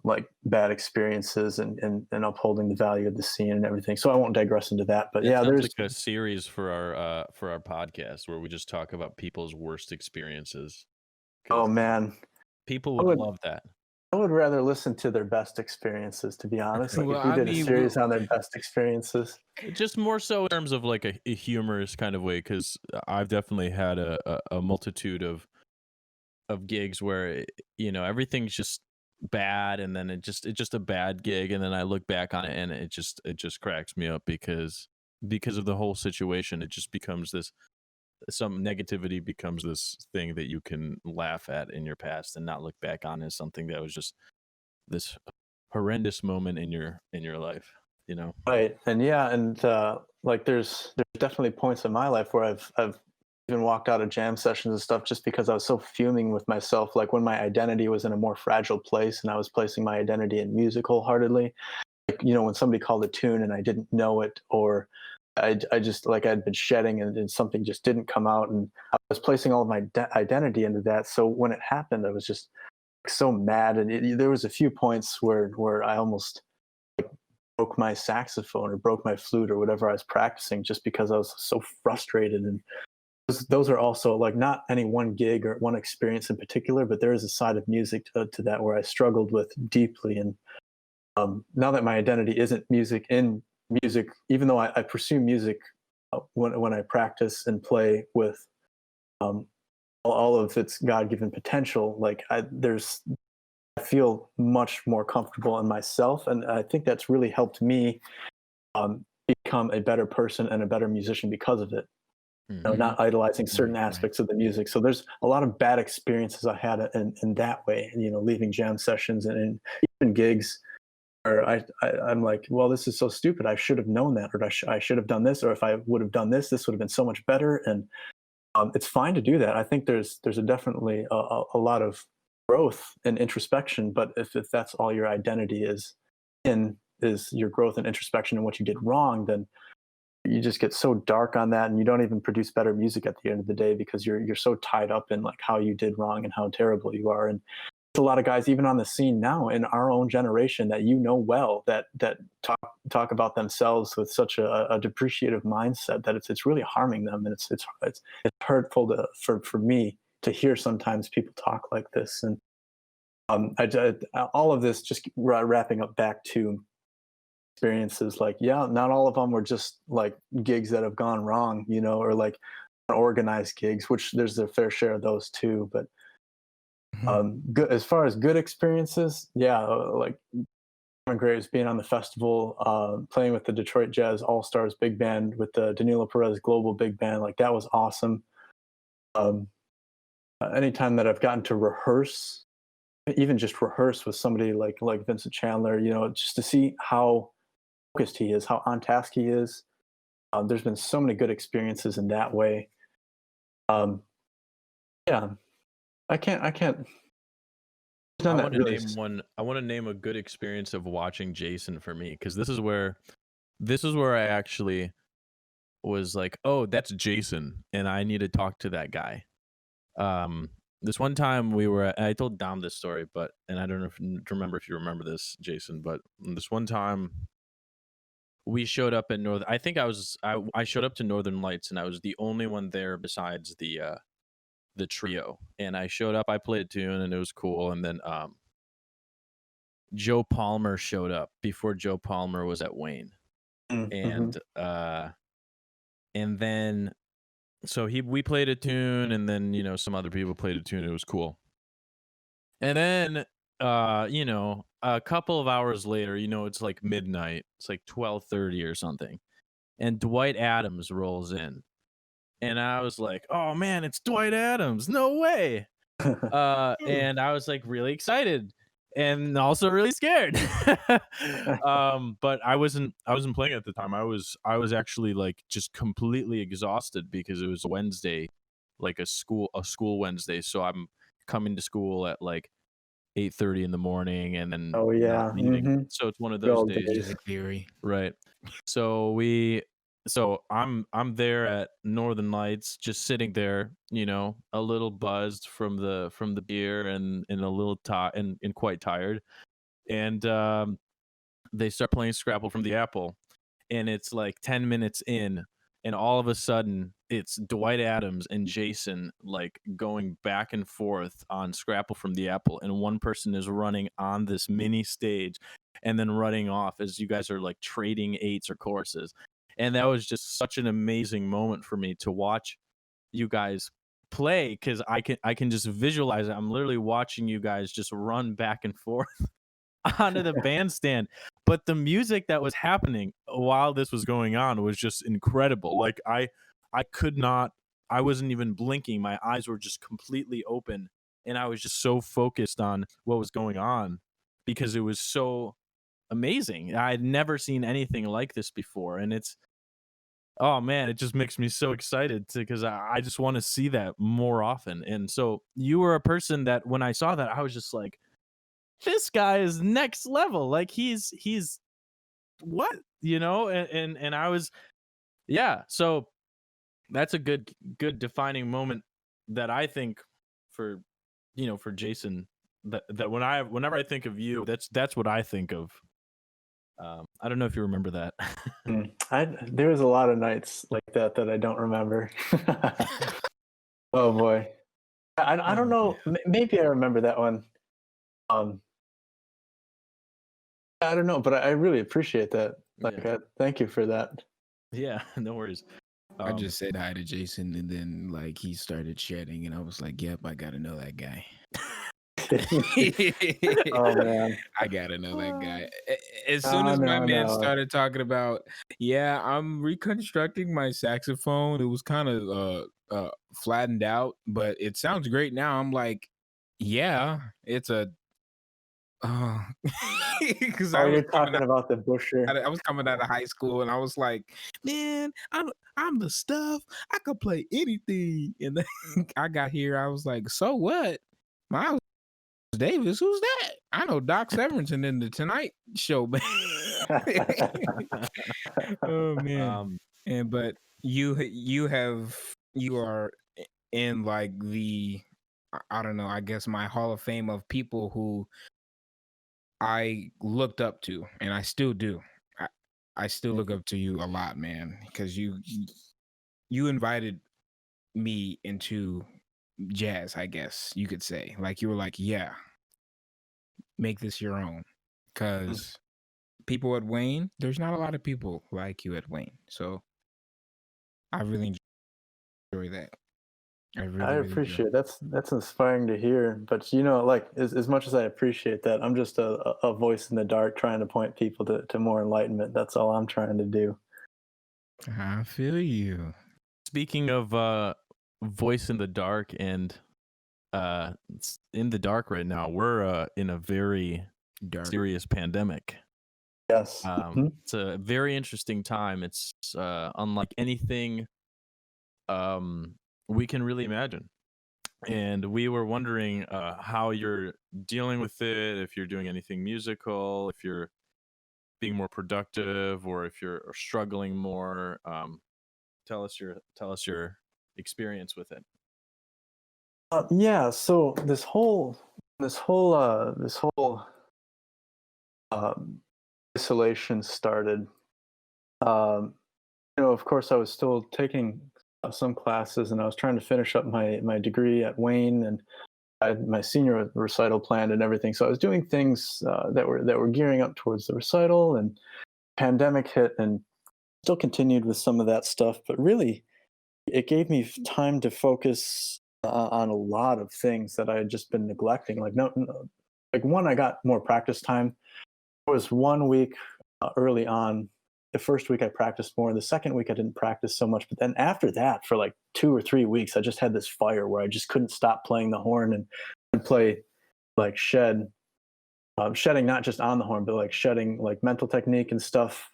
like bad experiences and upholding the value of the scene and everything. So I won't digress into that, but That yeah, sounds there's like a series for our podcast where we just talk about people's worst experiences. oh Because man, people I would would love that. I would rather listen to their best experiences, to be honest. Like Well, if we I did a mean, series on their best experiences. Just more so in terms of like a humorous kind of way, because I've definitely had a multitude of gigs where everything's just bad, and then it's just a bad gig, and then I look back on it and it just cracks me up because of the whole situation. It just becomes this some negativity becomes this thing that you can laugh at in your past and not look back on as something that was just this horrendous moment in your life. Right. And yeah, and like there's definitely points in my life where I've even walked out of jam sessions and stuff just because I was so fuming with myself. Like when my identity was in a more fragile place and I was placing my identity in music wholeheartedly. Like, when somebody called a tune and I didn't know it, or I just like I'd been shedding and something just didn't come out, and I was placing all of my identity into that. So when it happened, I was just so mad, and there was a few points where I almost broke my saxophone or broke my flute or whatever I was practicing just because I was so frustrated. And those are also like not any one gig or one experience in particular, but there is a side of music to that where I struggled with deeply. And now that my identity isn't music, even though I pursue music when I practice and play with um, all of its God-given potential, like I feel much more comfortable in myself, and I think that's really helped me become a better person and a better musician because of it. Not idolizing certain Right. aspects of the music. So there's a lot of bad experiences I had in that way. Leaving jam sessions and even gigs where I'm like, well, this is so stupid. I should have known that, or I should have done this, or if I would have done this, this would have been so much better. And it's fine to do that. I think there's definitely a lot of growth and introspection. But if that's all your identity is your growth and introspection and what you did wrong, then you just get so dark on that, and you don't even produce better music at the end of the day because you're so tied up in like how you did wrong and how terrible you are. And there's a lot of guys even on the scene now in our own generation that well that talk about themselves with such a depreciative mindset that it's really harming them, and it's hurtful for me to hear sometimes people talk like this. And all of this just wrapping up back to experiences, like yeah, not all of them were just like gigs that have gone wrong, or like organized gigs, which there's a fair share of those too. But good as far as good experiences, yeah, like Graves being on the festival, playing with the Detroit Jazz All Stars Big Band with the Danilo Perez Global Big Band, like that was awesome. um, Anytime that I've gotten to rehearse, even just rehearse with somebody like Vincent Chandler, just to see how focused he is, how on task he is. There's been so many good experiences in that way. Um, yeah, I can't. I None that want to really. name one. I want to name a good experience of watching Jason for me, because this is where this is where I actually was like, oh, that's Jason, and I need to talk to that guy. This one time I told Dom this story, and I don't know if you remember this, Jason, but this one time we showed up at I showed up to Northern Lights, and I was the only one there besides the trio. And I showed up, I played a tune, and it was cool. And then Joe Palmer showed up before Joe Palmer was at Wayne, Mm-hmm. and then so we played a tune, and then some other people played a tune. It was cool. And then a couple of hours later, it's like midnight. It's like 12:30 or something. And Dwight Adams rolls in. And I was like, "Oh man, it's Dwight Adams. No way." And I was like really excited and also really scared. But I wasn't playing at the time. I was actually like just completely exhausted because it was Wednesday, like a school Wednesday. So I'm coming to school at like 8:30 in the morning and then Oh not yeah. leaving. Mm-hmm. So it's one of Good those old days. days. Music theory. Right. So I'm there at Northern Lights, just sitting there, a little buzzed from the beer and a little and quite tired. And they start playing Scrapple from the Apple, and it's like 10 minutes in, and all of a sudden it's Dwight Adams and Jason like going back and forth on Scrapple from the Apple, and one person is running on this mini stage and then running off as you guys are like trading eights or choruses. And that was just such an amazing moment for me to watch you guys play, because I can just visualize it. I'm literally watching you guys just run back and forth onto the bandstand. But the music that was happening while this was going on was just incredible. Like I could not I wasn't even blinking. My eyes were just completely open, and I was just so focused on what was going on because it was so amazing. I had never seen anything like this before, and oh man, it just makes me so excited because I just want to see that more often. And so you were a person that when I saw that, I was just like, this guy is next level. Like he's what, and I was, yeah. So that's a good defining moment that I think for for Jason, that whenever I think of you, that's what I think of. I don't know if you remember that. There was a lot of nights like that I don't remember. Oh boy, I don't know. Maybe I remember that one. Um, I don't know, but I really appreciate that. Like, Yeah. thank you for that. Yeah, no worries. I just said hi to Jason, and then like he started shedding, and I was like, "Yep, I gotta know that guy." Oh man, I gotta know that guy. As soon no, as my no, man no. started talking about, yeah, I'm reconstructing my saxophone. It was kind of flattened out, but it sounds great now. I'm like, yeah, it's a because Oh, I was you're talking about the Busher. I was coming out of high school, and I was like, man, I'm the stuff. I could play anything. And then I got here, I was like, so what? Miles Davis, who's that? I know Doc Severinsen in the Tonight Show, man. Oh man. But you are in like I don't know, I guess my Hall of Fame of people who I looked up to, and I still do. I still look up to you a lot, man, because you invited me into jazz, I guess you could say. Like you were like, yeah, make this your own, because people at Wayne, there's not a lot of people like you at Wayne, so I really enjoy that. I I really do. appreciate it. That's inspiring to hear. But like as much as I appreciate that, I'm just a voice in the dark trying to point people to more enlightenment. That's all I'm trying to do. I feel you. Speaking of voice in the dark and it's in the dark right now, we're in a very Dark. serious pandemic. Yes. It's a very interesting time. It's unlike anything we can really imagine. And we were wondering how you're dealing with it, if you're doing anything musical, if you're being more productive, or if you're struggling more. Tell us your experience with it. Yeah. So this whole um, isolation started. Um, of course, I was still taking some classes, and I was trying to finish up my degree at Wayne, and I had my senior recital planned and everything. So I was doing things that were gearing up towards the recital, and pandemic hit, and still continued with some of that stuff. But really, it gave me time to focus on a lot of things that I had just been neglecting. Like no, like one, I got more practice time. It was 1 week early on. The first week I practiced more. The second week I didn't practice so much. But then after that, for like 2 or 3 weeks, I just had this fire where I just couldn't stop playing the horn and play like shedding not just on the horn, but like shedding like mental technique and stuff,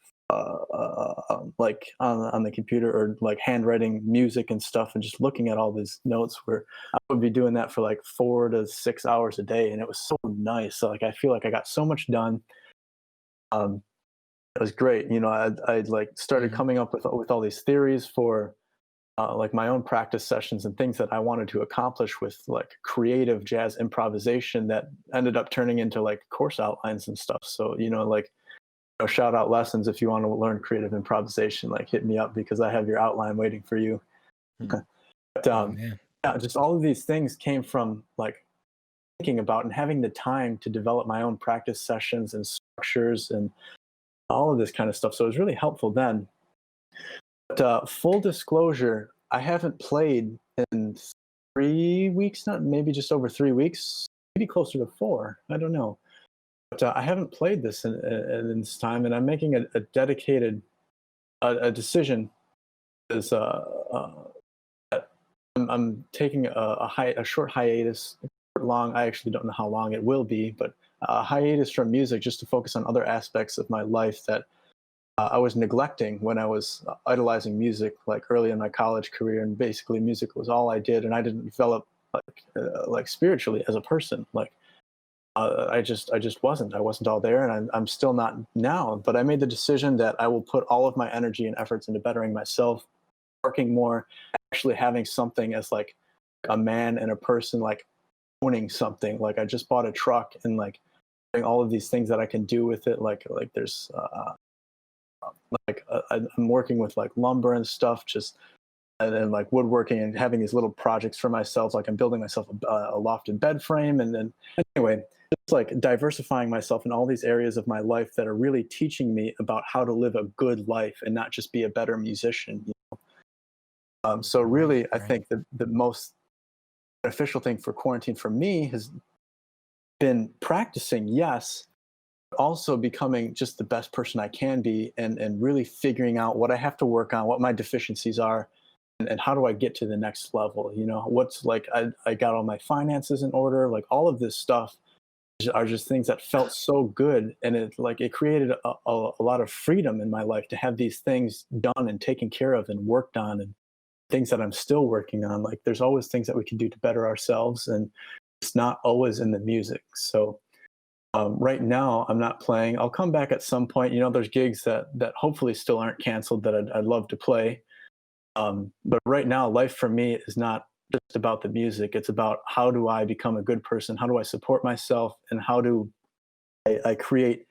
like on the computer, or like handwriting music and stuff, and just looking at all these notes. Where I would be doing that for like 4 to 6 hours a day, and it was so nice. So like I feel like I got so much done. Um, it was great. I like started Mhm. coming up with all these theories for like my own practice sessions and things that I wanted to accomplish with like creative jazz improvisation that ended up turning into like course outlines and stuff. So, like, shout out lessons if you want to learn creative improvisation, like hit me up because I have your outline waiting for you. Hmm. But Oh man. yeah, just all of these things came from like thinking about and having the time to develop my own practice sessions and structures and all of this kind of stuff. So it was really helpful then. But full disclosure, I haven't played in 3 weeks, not maybe just over 3 weeks, maybe closer to four. I don't know. But I haven't played this in this time, and I'm making a dedicated a decision. Is I'm taking a short hiatus, long. I actually don't know how long it will be, but a hiatus from music just to focus on other aspects of my life that I was neglecting when I was idolizing music, like early in my college career, and basically music was all I did, and I didn't develop like spiritually as a person. Like I just wasn't. I wasn't all there, and I'm still not now. But I made the decision that I will put all of my energy and efforts into bettering myself, working more, actually having something as like a man and a person, like owning something. Like I just bought a truck, and like doing all of these things that I can do with it. Like there's I'm working with like lumber and stuff, just and like woodworking, and having these little projects for myself. Like I'm building myself a lofted bed frame, and then anyway, just like diversifying myself in all these areas of my life that are really teaching me about how to live a good life and not just be a better musician. So Right. really, I Right. think the most beneficial thing for quarantine for me has been practicing, yes, also becoming just the best person I can be, and really figuring out what I have to work on, what my deficiencies are, and how do I get to the next level. What's like I got all my finances in order, like all of this stuff are just things that felt so good, and it created a lot of freedom in my life to have these things done and taken care of and worked on, and things that I'm still working on. Like there's always things that we can do to better ourselves, and it's not always in the music. So right now, I'm not playing. I'll come back at some point. There's gigs that hopefully still aren't canceled that I'd love to play. But right now, life for me is not just about the music. It's about how do I become a good person? How do I support myself? And how do I create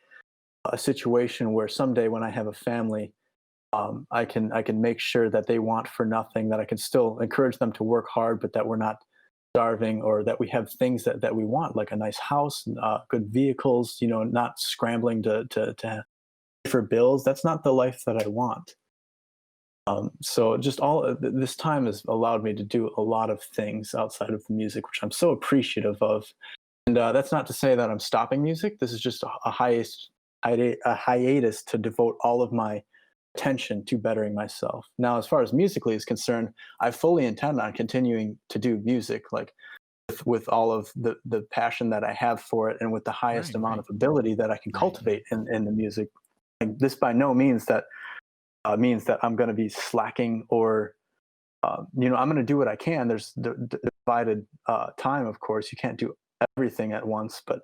a situation where someday when I have a family, I can make sure that they want for nothing, that I can still encourage them to work hard, but that we're not starving, or that we have things that we want, like a nice house, good vehicles, not scrambling to pay for bills. That's not the life that I want. So just all this time has allowed me to do a lot of things outside of the music, which I'm so appreciative of. And that's not to say that I'm stopping music. This is just a hiatus to devote all of my attention to bettering myself. Now, as far as musically is concerned, I fully intend on continuing to do music, like with all of the passion that I have for it, and with the highest Right. amount Right. of ability that I can Right. cultivate in the music. Like, this by no means that means that I'm going to be slacking, or I'm going to do what I can. There's the divided time, of course. You can't do everything at once, but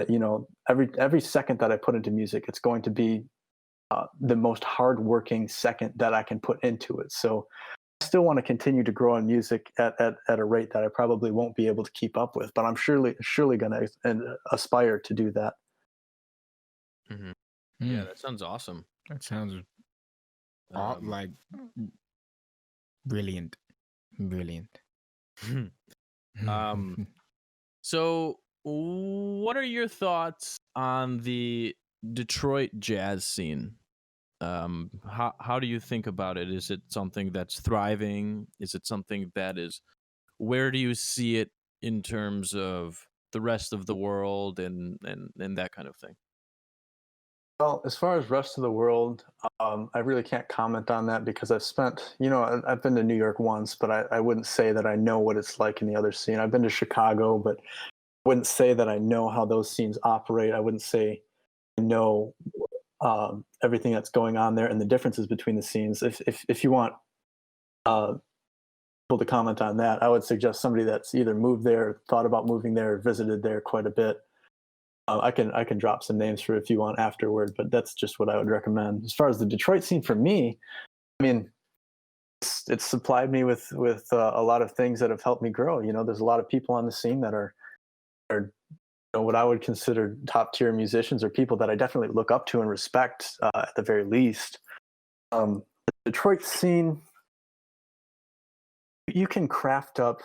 you know, every second that I put into music, it's going to be the most hardworking second that I can put into it. So I still want to continue to grow in music at a rate that I probably won't be able to keep up with, but I'm surely going to aspire to do that. Mm-hmm. Hmm. Yeah, that sounds awesome. That sounds Um, like brilliant. um, so what are your thoughts on the Detroit jazz scene? How do you think about it? Is it something that's thriving? Is it something that is, where do you see it in terms of the rest of the world and that kind of thing? Well, as far as rest of the world, I really can't comment on that because I've spent, you know, I've been to New York once, but I wouldn't say that I know what it's like in the other scene. I've been to Chicago, but I wouldn't say that I know how those scenes operate. I wouldn't say I know everything that's going on there and the differences between the scenes. If you want uh, people to comment on that, I would suggest somebody that's either moved there, thought about moving there, or visited there quite a bit. I can drop some names for if you want afterward, but that's just what I would recommend. As far as the Detroit scene for me, I mean, it's supplied me with a lot of things that have helped me grow. You know, there's a lot of people on the scene that are you know, what I would consider top tier musicians or people that I definitely look up to and respect at the very least. The Detroit scene, you can craft up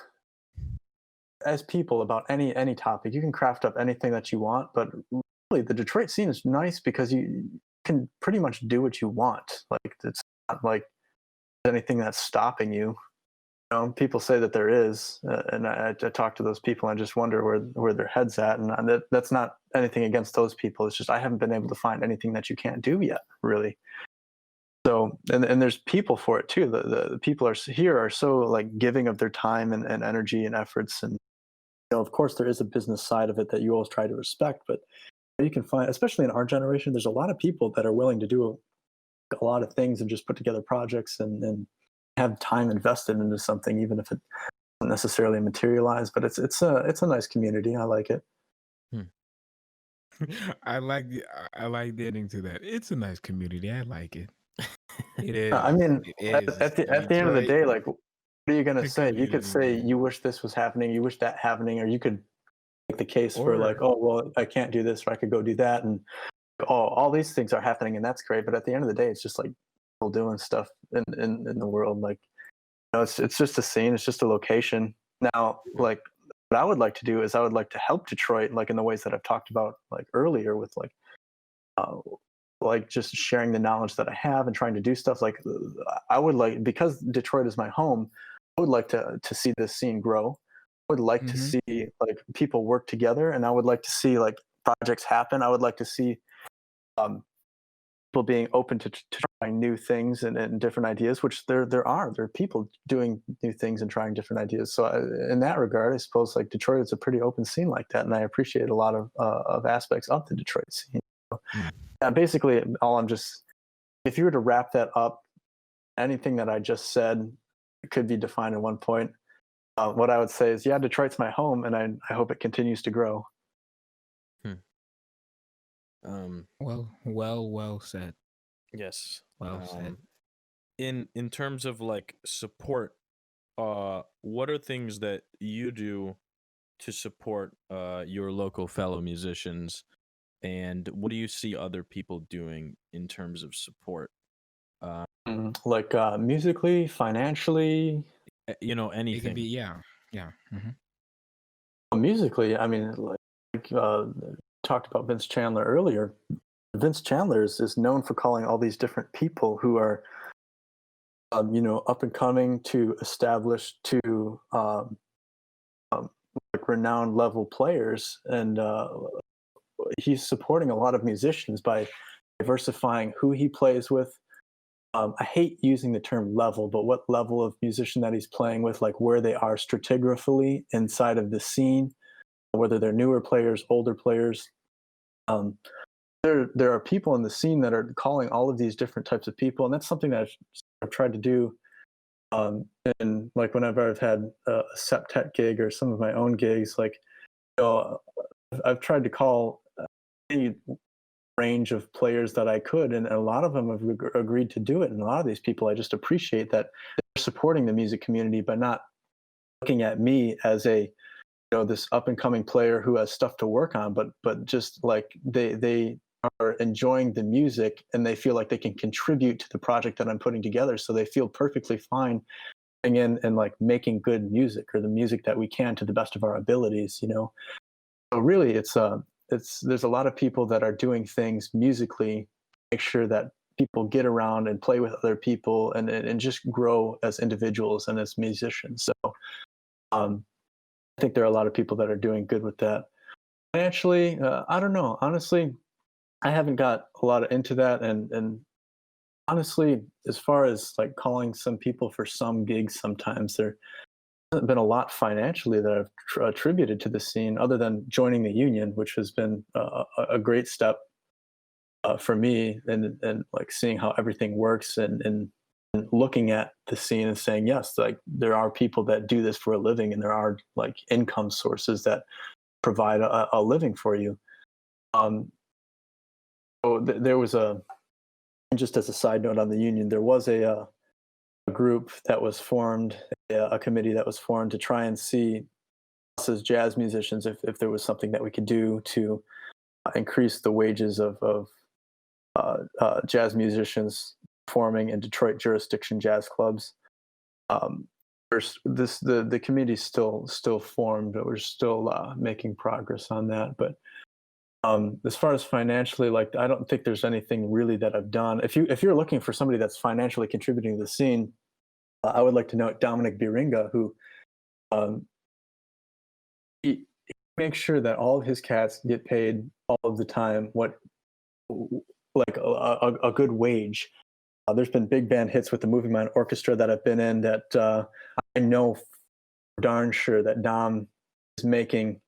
as people about any topic. You can craft up anything that you want, but really the Detroit scene is nice because you can pretty much do what you want. Like it's not like anything that's stopping you. You know, people say that there is, and I talk to those people and I just wonder where their heads at. And that's not anything against those people. It's just I haven't been able to find anything that you can't do yet, really. So and there's people for it too. The people here are so like giving of their time and energy and efforts, and you know, of course there is a business side of it that you always try to respect, but you can find, especially in our generation, there's a lot of people that are willing to do a lot of things and just put together projects and have time invested into something, even if it doesn't necessarily materialize. But it's a nice community. I like it. Hmm. I like getting to that. It's a nice community. I like it. It is. I mean, It is. at the end of the Detroit, day, like, what are you gonna the say? You could say community, you wish this was happening, you wish that happening, or you could make the case for like, or oh well, I can't do this, or I could go do that, and oh, all these things are happening, and that's great. But at the end of the day, it's just like people doing stuff in the world. Like, you know, it's just a scene, it's just a location. Now, like, what I would like to do is I would like to help Detroit, like in the ways that I've talked about like earlier, with uh, like just sharing the knowledge that I have and trying to do stuff. Like, I would like, because Detroit is my home, I would like to see this scene grow. I would like to Mhm. see like people work together, and I would like to see like projects happen. I would like to see um, people being open to trying new things and different ideas, which there are people doing new things and trying different ideas. So in that regard, I suppose like Detroit is a pretty open scene like that, and I appreciate a lot of aspects of the Detroit scene. So, Hmm. basically, all I'm just, if you were to wrap that up, anything that I just said could be defined in one point. What I would say is, yeah, Detroit's my home, and I hope it continues to grow. Hmm. Um, Well said. yes. Well said. Um, in terms of like support, what are things that you do to support your local fellow musicians, and what do you see other people doing in terms of support? Uh, Like musically, financially, you know, It can be, anything. yeah. Mhm. musically. I mean, like talked about Vince Chandler earlier. Vince Chandler is known for calling all these different people who are, you know, up and coming to established to like renowned level players, and he's supporting a lot of musicians by diversifying who he plays with. I hate using the term level, but what level of musician that he's playing with, like where they are stratigraphically inside of the scene, whether they're newer players, older players. Um, there are people in the scene that are calling all of these different types of people, and that's something that I've tried to do. And like whenever I've had a septet gig or some of my own gigs, like, you know, I've tried to call any range of players that I could, and a lot of them have agreed to do it. And a lot of these people, I just appreciate that they're supporting the music community, but not looking at me as a this up and coming player who has stuff to work on, but just like they are enjoying the music and they feel like they can contribute to the project that I'm putting together. So they feel perfectly fine going in and like making good music or the music that we can to the best of our abilities. So really, it's there's a lot of people that are doing things musically, make sure that people get around and play with other people and just grow as individuals and as musicians. So um, I think there are a lot of people that are doing good with that. Financially, I don't know. Honestly, I haven't got a lot into that, and honestly, as far as like calling some people for some gigs, sometimes there hasn't been a lot financially that I've attributed to the scene, other than joining the union, which has been a great step for me, and like seeing how everything works and looking at the scene and saying, yes, like there are people that do this for a living, and there are like income sources that provide a living for you. Um, so there was just as a side note on the union, there was a group that was formed, a committee that was formed to try and see us as jazz musicians if there was something that we could do to increase the wages of jazz musicians performing in Detroit jurisdiction jazz clubs. Um, the committee's still formed, but we're still making progress on that. But as far as financially, like I don't think there's anything really that I've done. If you're looking for somebody that's financially contributing to the scene, I would like to know Dominic Biringa, who um, he makes sure that all of his cats get paid all of the time. What like a good wage. There's been big band hits with the Moving Mind Orchestra that I've been in that I know for darn sure that Dom is making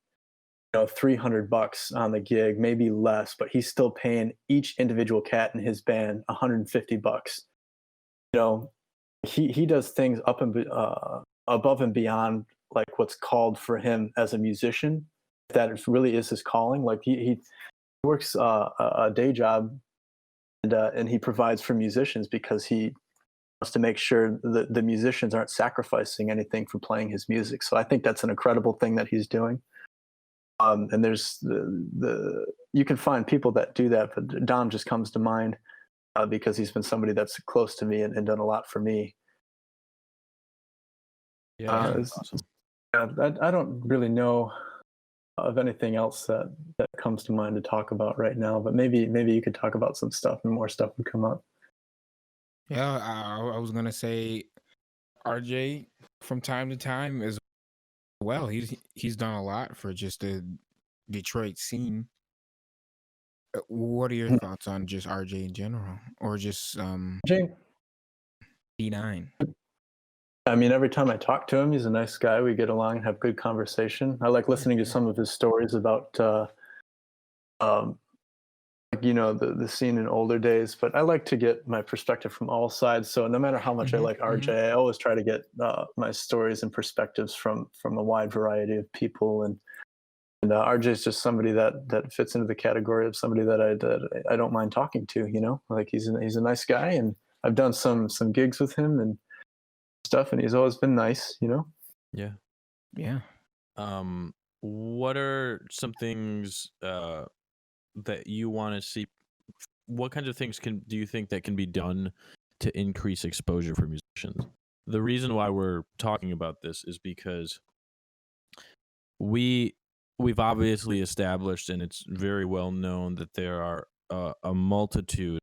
$300 on the gig, maybe less, but he's still paying each individual cat in his band $150. You know, he does things up and above and beyond like what's called for him as a musician. If that really is his calling, like he works a day job and he provides for musicians because he wants to make sure that the musicians aren't sacrificing anything for playing his music. So I think that's an incredible thing that he's doing. And there's the you can find people that do that, but Dom just comes to mind because he's been somebody that's close to me and done a lot for me. Yeah, that's awesome. I don't really know of anything else that comes to mind to talk about right now, but maybe you could talk about some stuff and more stuff would come up. Yeah, I was gonna say RJ from time to time as well. He's done a lot for just the Detroit scene. What are your thoughts on just RJ in general, or just Jane, D9? I mean, every time I talk to him, he's a nice guy. We get along and have good conversation. I like listening to some of his stories about, um, the scene in older days. But I like to get my perspective from all sides. So no matter how much I like RJ, I always try to get my stories and perspectives from a wide variety of people. And RJ is just somebody that fits into the category of somebody that I don't mind talking to. Like he's a nice guy, and I've done some gigs with him and stuff, and he's always been nice. Yeah. Yeah. What are some things that you want to see? What kinds of things do you think that can be done to increase exposure for musicians? The reason why we're talking about this is because we've obviously established, and it's very well known, that there are a multitude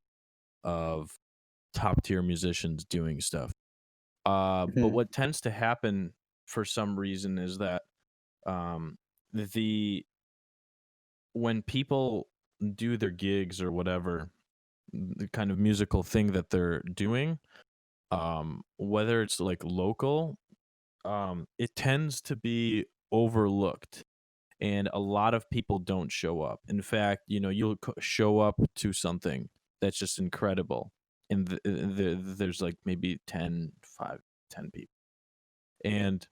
of top tier musicians doing stuff. But what tends to happen for some reason is that the when people do their gigs or whatever, the kind of musical thing that they're doing, whether it's like local, it tends to be overlooked, and a lot of people don't show up. In fact, you'll show up to something that's just incredible, and there's like maybe 10 people. And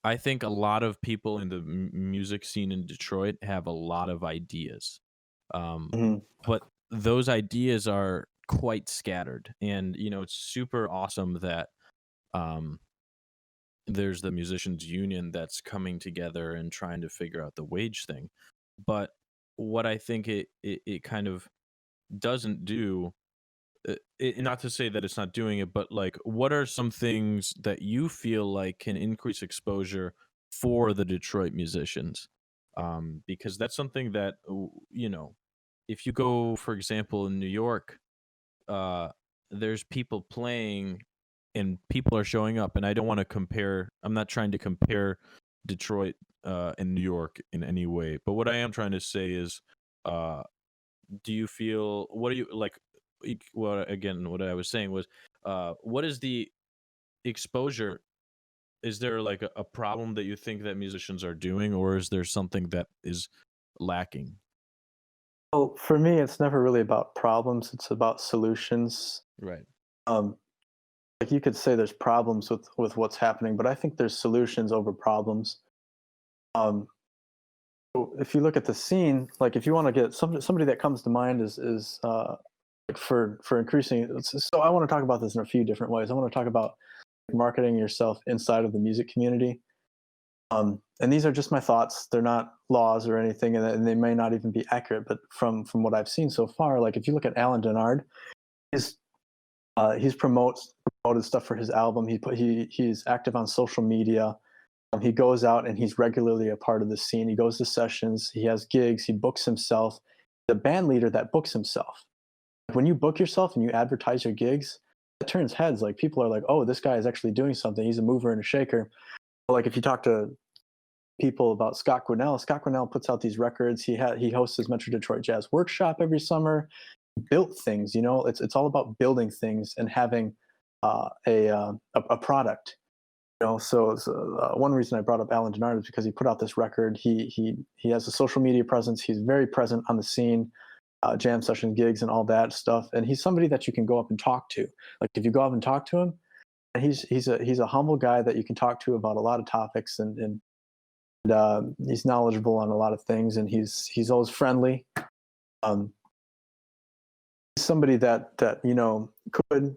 I think a lot of people in the music scene in Detroit have a lot of ideas, Um, Mhm. but those ideas are quite scattered, and it's super awesome that um, there's the musicians union that's coming together and trying to figure out the wage thing. But what I think it kind of doesn't do, not to say that it's not doing it, but like, what are some things that you feel like can increase exposure for the Detroit musicians? Because that's something that, if you go, for example, in New York, uh, there's people playing and people are showing up. And I don't want to compare, I'm not trying to compare Detroit and New York in any way. But what I am trying to say is, uh, do you feel, what do you like? Well, again, what I was saying was, what is the exposure? Is there like a problem that you think that musicians are doing, or is there something that is lacking? Well, for me, it's never really about problems. It's about solutions. Right. Um, like you could say there's problems with what's happening, but I think there's solutions over problems. Um, so if you look at the scene, like if you want to get somebody that comes to mind is like for increasing. So I want to talk about this in a few different ways. I want to talk about marketing yourself inside of the music community. And these are just my thoughts. They're not laws or anything, and they may not even be accurate. But from what I've seen so far, like if you look at Alan Denard, he's he's promoted stuff for his album. He's active on social media. He goes out and he's regularly a part of the scene. He goes to sessions. He has gigs. He books himself. The band leader that books himself. When you book yourself and you advertise your gigs, it turns heads. Like people are like, "Oh, this guy is actually doing something. He's a mover and a shaker." Like if you talk to people about Scott Quinnell puts out these records. He hosts his Metro Detroit Jazz Workshop every summer. Built things, it's all about building things and having a product. So one reason I brought up Alan Denard is because he put out this record. He has a social media presence. He's very present on the scene, jam session gigs and all that stuff. And he's somebody that you can go up and talk to. Like if you go up and talk to him, he's a humble guy that you can talk to about a lot of topics, and he's knowledgeable on a lot of things, and he's always friendly. Um, he's somebody that could,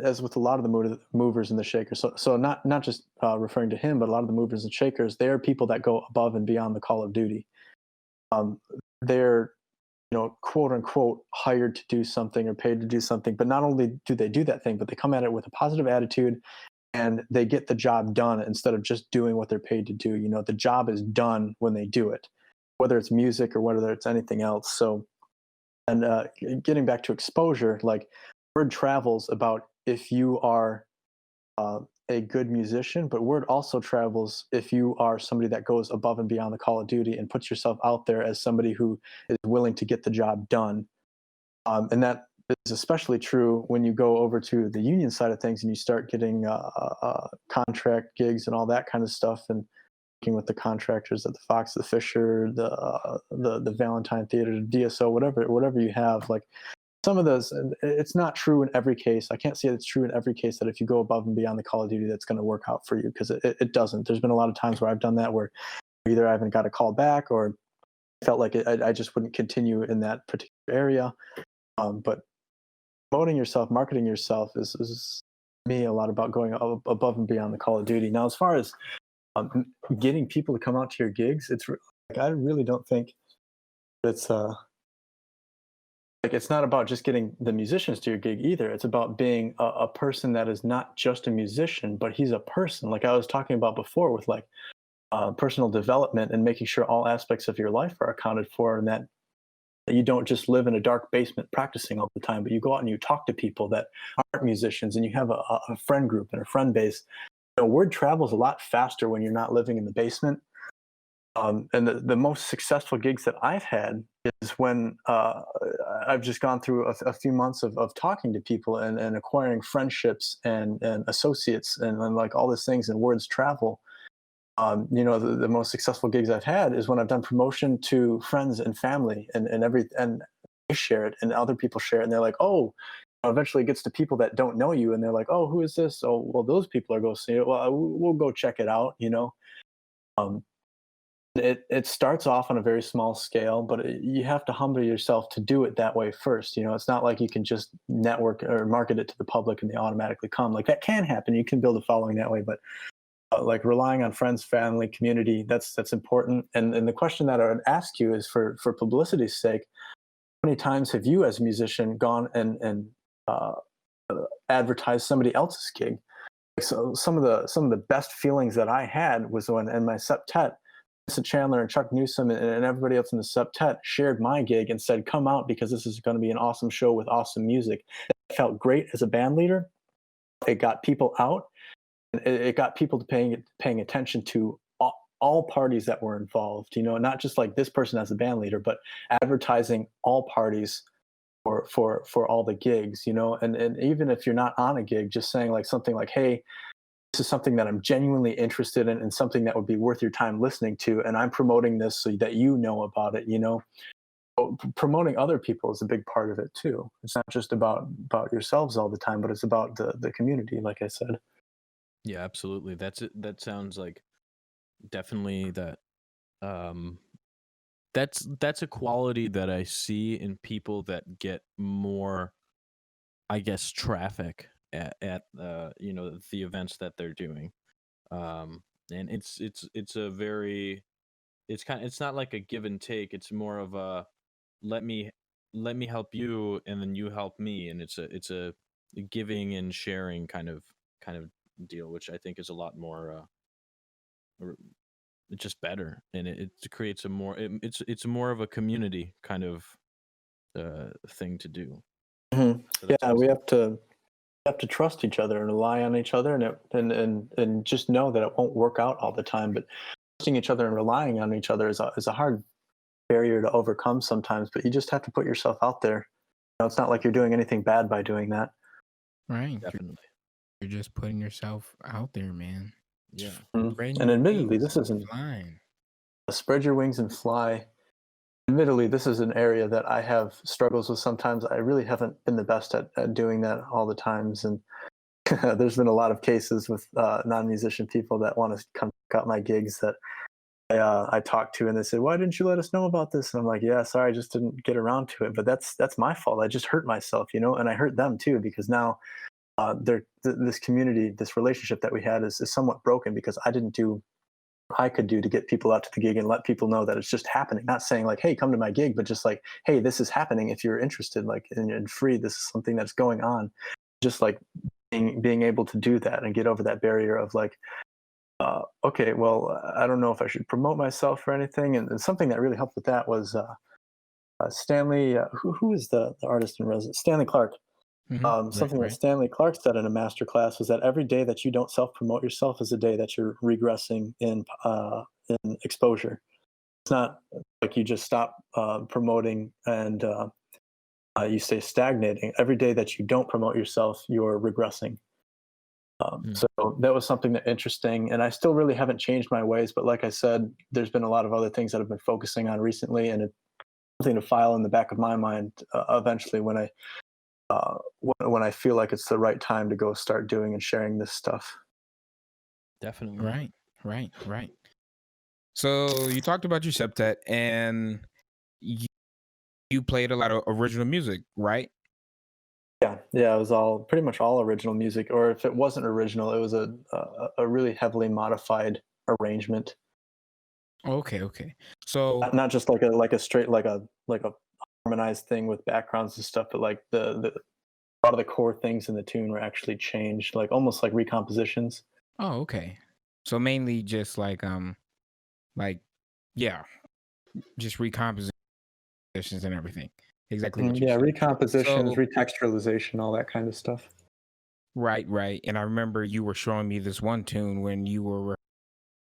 as with a lot of the movers and the shakers. So not just referring to him, but a lot of the movers and shakers. They are people that go above and beyond the call of duty. Um, they're quote unquote hired to do something or paid to do something, but not only do they do that thing, but they come at it with a positive attitude and they get the job done instead of just doing what they're paid to do. The job is done when they do it, whether it's music or whether it's anything else. So, and getting back to exposure, like word travels about if you are uh, a good musician, but word also travels if you are somebody that goes above and beyond the call of duty and puts yourself out there as somebody who is willing to get the job done. And that is especially true when you go over to the union side of things and you start getting contract gigs and all that kind of stuff, and working with the contractors at the Fox, the Fisher, the Valentine Theater, the DSO, whatever you have. Like some of those, and it's not true in every case. I can't say it's true in every case that if you go above and beyond the call of duty, that's going to work out for you, because it doesn't. There's been a lot of times where I've done that where either I haven't got a call back or felt like I just wouldn't continue in that particular area. But promoting yourself, marketing yourself is me a lot about going above and beyond the call of duty. Now, as far as getting people to come out to your gigs, like I really don't think it's like it's not about just getting the musicians to your gig either. It's about being a person that is not just a musician, but he's a person. Like I was talking about before with like personal development and making sure all aspects of your life are accounted for, and that you don't just live in a dark basement practicing all the time, but you go out and you talk to people that aren't musicians, and you have a friend group and a friend base. Word travels a lot faster when you're not living in the basement. And the most successful gigs that I've had is when I've just gone through a few months of talking to people and acquiring friendships and associates and like all these things, and words travel. The most successful gigs I've had is when I've done promotion to friends and family, and they share it and other people share it, and they're like, oh, eventually it gets to people that don't know you, and they're like, oh, who is this? Oh, well, those people are going to see it. Well, we'll go check it out. Um, it starts off on a very small scale, but you have to humble yourself to do it that way first. It's not like you can just network or market it to the public and they automatically come. Like that can happen. You can build a following that way, but like relying on friends, family, community, that's important. And the question that I would ask you is for publicity's sake, how many times have you as a musician gone and uh, advertised somebody else's gig? So some of the best feelings that I had was when in my septet, Vincent Chandler and Chuck Newsom and everybody else in the septet shared my gig and said, "Come out because this is going to be an awesome show with awesome music." It felt great as a band leader. It got people out. It got people to paying attention to all parties that were involved. Not just like this person as a band leader, but advertising all parties for all the gigs. And even if you're not on a gig, just saying like something like, "Hey, this is something that I'm genuinely interested in and something that would be worth your time listening to. And I'm promoting this so that you know about it." Promoting other people is a big part of it too. It's not just about yourselves all the time, but it's about the community, like I said. Yeah, absolutely. That's it. That sounds like definitely that. Um, that's a quality that I see in people that get more, I guess, traffic at the events that they're doing. And it's a very it's not like a give and take. It's more of a let me let me help you and then you help me, and it's a giving and sharing kind of deal, which I think is a lot more r- just better, and it creates a more it's more of a community kind of thing to do. Mhm. So that's Yeah, we awesome. have to trust each other and rely on each other, and just know that it won't work out all the time. But trusting each other and relying on each other is a hard barrier to overcome sometimes. But you just have to put yourself out there. It's not like you're doing anything bad by doing that. Right. Definitely. You're just putting yourself out there, man. Yeah. Spreading And your admittedly, wings this and isn't flying. spread your wings and fly. Admittedly, this is an area that I have struggles with sometimes. I really haven't been the best at doing that all the times. And there's been a lot of cases with non-musician people that want to come check out my gigs that I talked to, and they say, "Why didn't you let us know about this?" And I'm like, "Yeah, sorry, I just didn't get around to it." But that's my fault. I just hurt myself, and I hurt them too because now this community, this relationship that we had is somewhat broken because I didn't do what I could do to get people out to the gig and let people know that it's just happening. Not saying like, "Hey, come to my gig," but just like, "Hey, this is happening. If you're interested, like, and free, this is something that's going on." Just like being able to do that and get over that barrier of like, okay, well, I don't know if I should promote myself or anything. And something that really helped with that was Stanley. Who is the artist in residence? Stanley Clark. Right, Something that right. Stanley Clark said in a master class was that every day that you don't self promote yourself is a day that you're regressing in exposure. It's not like you just stop promoting and you stay stagnating. Every day that you don't promote yourself, you're regressing. Mm. So that was something that interesting, and I still really haven't changed my ways. But like I said, there's been a lot of other things that I've been focusing on recently, and it's something to file in the back of my mind eventually when I feel like it's the right time to go start doing and sharing this stuff. Definitely. Right, right. So you talked about your septet, and you, you played a lot of original music, right? Yeah, it was all pretty much all original music, or if it wasn't original, it was a really heavily modified arrangement, Okay. So not just like a straight like a harmonized thing with backgrounds and stuff, but like the a lot of the core things in the tune were actually changed, like almost like recompositions. oh, okay. So mainly just like yeah, just recompositions and everything. Exactly what you Yeah, said. recompositions, So retextualization, all that kind of stuff. right. And I remember you were showing me this one tune when you were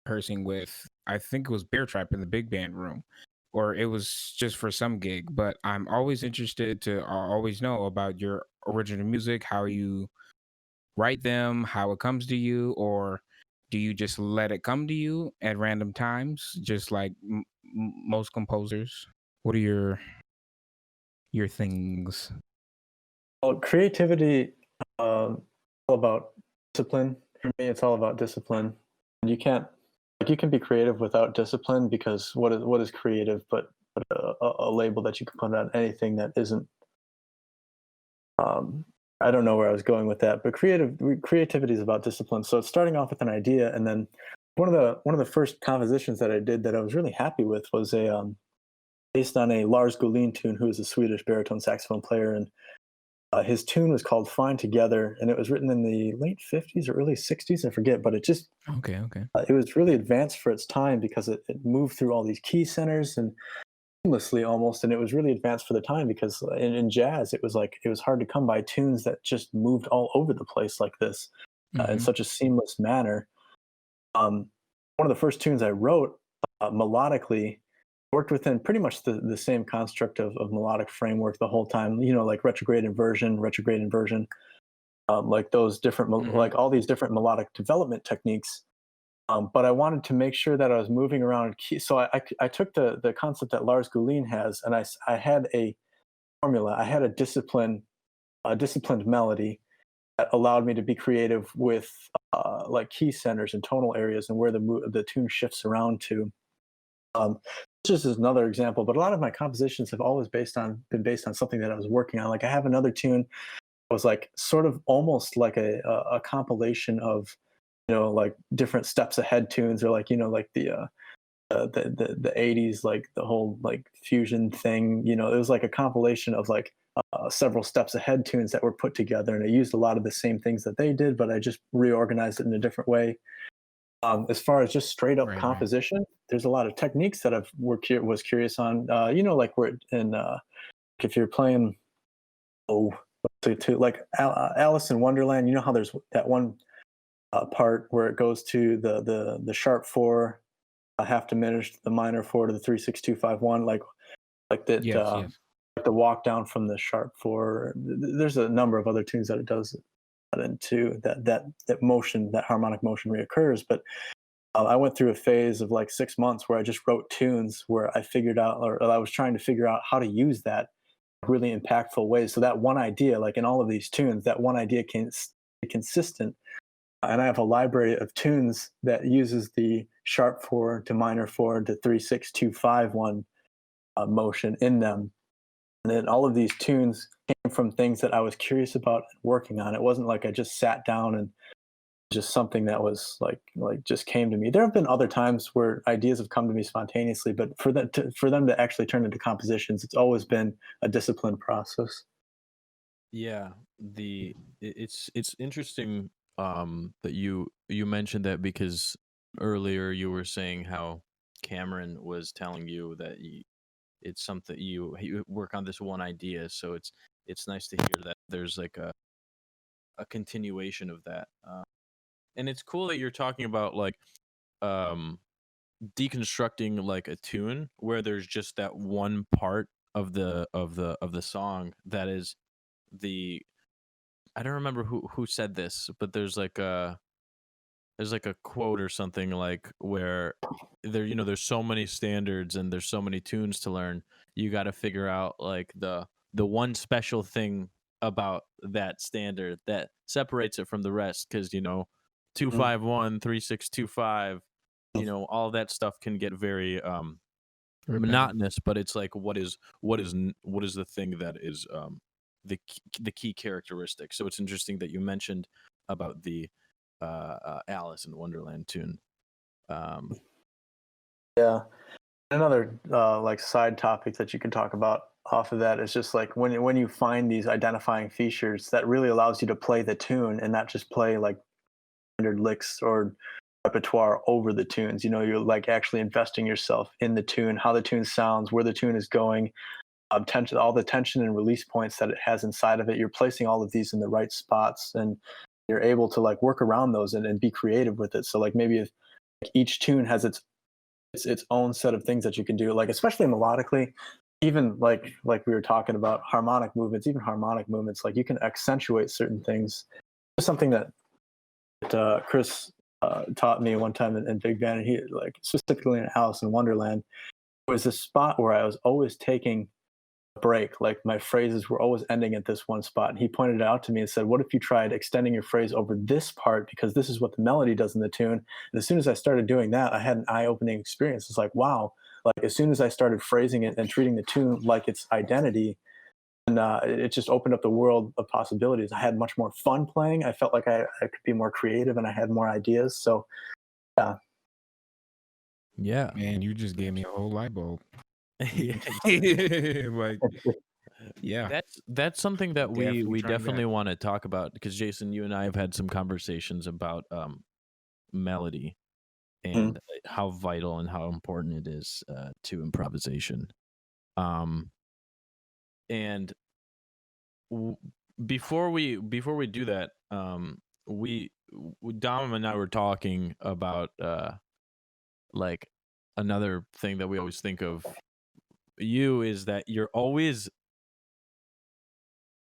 rehearsing with, I think it was Bear Trap in the big band room, or it was just for some gig. But I'm always interested to always know about your original music, how you write them, how it comes to you, or do you just let it come to you at random times, just like most composers? What are your things? Well, creativity, all about discipline. For me, it's all about discipline. You can't. like you can be creative without discipline, because what is creative but a label that you can put on anything that isn't. Um, I don't know where I was going with that, but creativity is about discipline. So it's starting off with an idea, and then one of the first compositions that I did that I was really happy with was a based on a Lars Gullin tune, who is a Swedish baritone saxophone player, and his tune was called "Fine Together," and it was written in the late '50s or early '60s. I forget, but it just Okay. it was really advanced for its time because it moved through all these key centers and seamlessly almost, and it was really advanced for the time because in jazz it was like it was hard to come by tunes that just moved all over the place like this in Hmm. such a seamless manner. Um, One of the first tunes I wrote melodically worked within pretty much the same construct of melodic framework the whole time. Like retrograde inversion, like those different, Hmm. like all these different melodic development techniques. But I wanted to make sure that I was moving around key. So I took the concept that Lars Gullin has, and I had a formula. I had a disciplined melody that allowed me to be creative with like key centers and tonal areas and where the tune shifts around to. Um, this is another example, but a lot of my compositions have always been based on something that I was working on. Like I have another tune that was like sort of almost like a compilation of like different steps ahead tunes, or like like the 80s, like the whole like fusion thing. It was like a compilation of like several steps ahead tunes that were put together, and I used a lot of the same things that they did, but I just reorganized it in a different way. As far as just straight up Right. composition, there's a lot of techniques that was curious on. Like we're in if you're playing, oh, like Alice in Wonderland. You know how there's that one part where it goes to the sharp four, a half diminished, the minor four to the 3 6 2 5 1, like that. Yes. Yes. Like the walk down from the sharp four. There's a number of other tunes that it does that into that motion, that harmonic motion reoccurs. But I went through a phase of like 6 months where I just wrote tunes where I figured out, or I was trying to figure out how to use that really impactful ways. So that one idea, like in all of these tunes, that one idea can be consistent. And I have a library of tunes that uses the sharp four to minor four to 3 6 2 5 1 motion in them. And then all of these tunes came from things that I was curious about and working on. It wasn't like I just sat down and just something that was like just came to me. There have been other times where ideas have come to me spontaneously, but for them to actually turn into compositions, it's always been a disciplined process. Yeah, it's interesting that you mentioned that, because earlier you were saying how Cameron was telling you that it's something you work on this one idea, so it's nice to hear that there's like a continuation of that. And it's cool that you're talking about like um deconstructing like a tune where there's just that one part of the song that is the I don't remember who said this, but there's like a quote or something like where there's so many standards and there's so many tunes to learn. You got to figure out like the one special thing about that standard that separates it from the rest, because 2 5 1 3 6 2 5, all that stuff can get very Repetitive. monotonous, but it's like what is the thing that is the key characteristic. So it's interesting that you mentioned about the Alice in Wonderland tune. Um, Yeah. Another like side topic that you can talk about off of that is just like when you find these identifying features that really allows you to play the tune and not just play like standard licks or repertoire over the tunes. You're like actually investing yourself in the tune, how the tune sounds, where the tune is going, tension, all the tension and release points that it has inside of it. You're placing all of these in the right spots, and you're able to like work around those and be creative with it. So like maybe if each tune has its own set of things that you can do, like especially melodically, even like we were talking about harmonic movements, even harmonic movements, like you can accentuate certain things. Something that Chris taught me one time in Big Band, and he like specifically in Alice in Wonderland, was a spot where I was always taking break. Like my phrases were always ending at this one spot. And he pointed it out to me and said, "What if you tried extending your phrase over this part, because this is what the melody does in the tune?" And as soon as I started doing that, I had an eye-opening experience. It's like, wow, like as soon as I started phrasing it and treating the tune like its identity, and it just opened up the world of possibilities. I had much more fun playing. I felt like I could be more creative and I had more ideas. So yeah. Yeah. Man, you just gave me a whole light bulb. Yeah. Like, yeah. That's something that we Definitely trying definitely that. want to talk about, because Jason, you and I have had some conversations about melody and how vital and how important it is to improvisation. And before we do that, we Dom and I were talking about like another thing that we always think of you is that you're always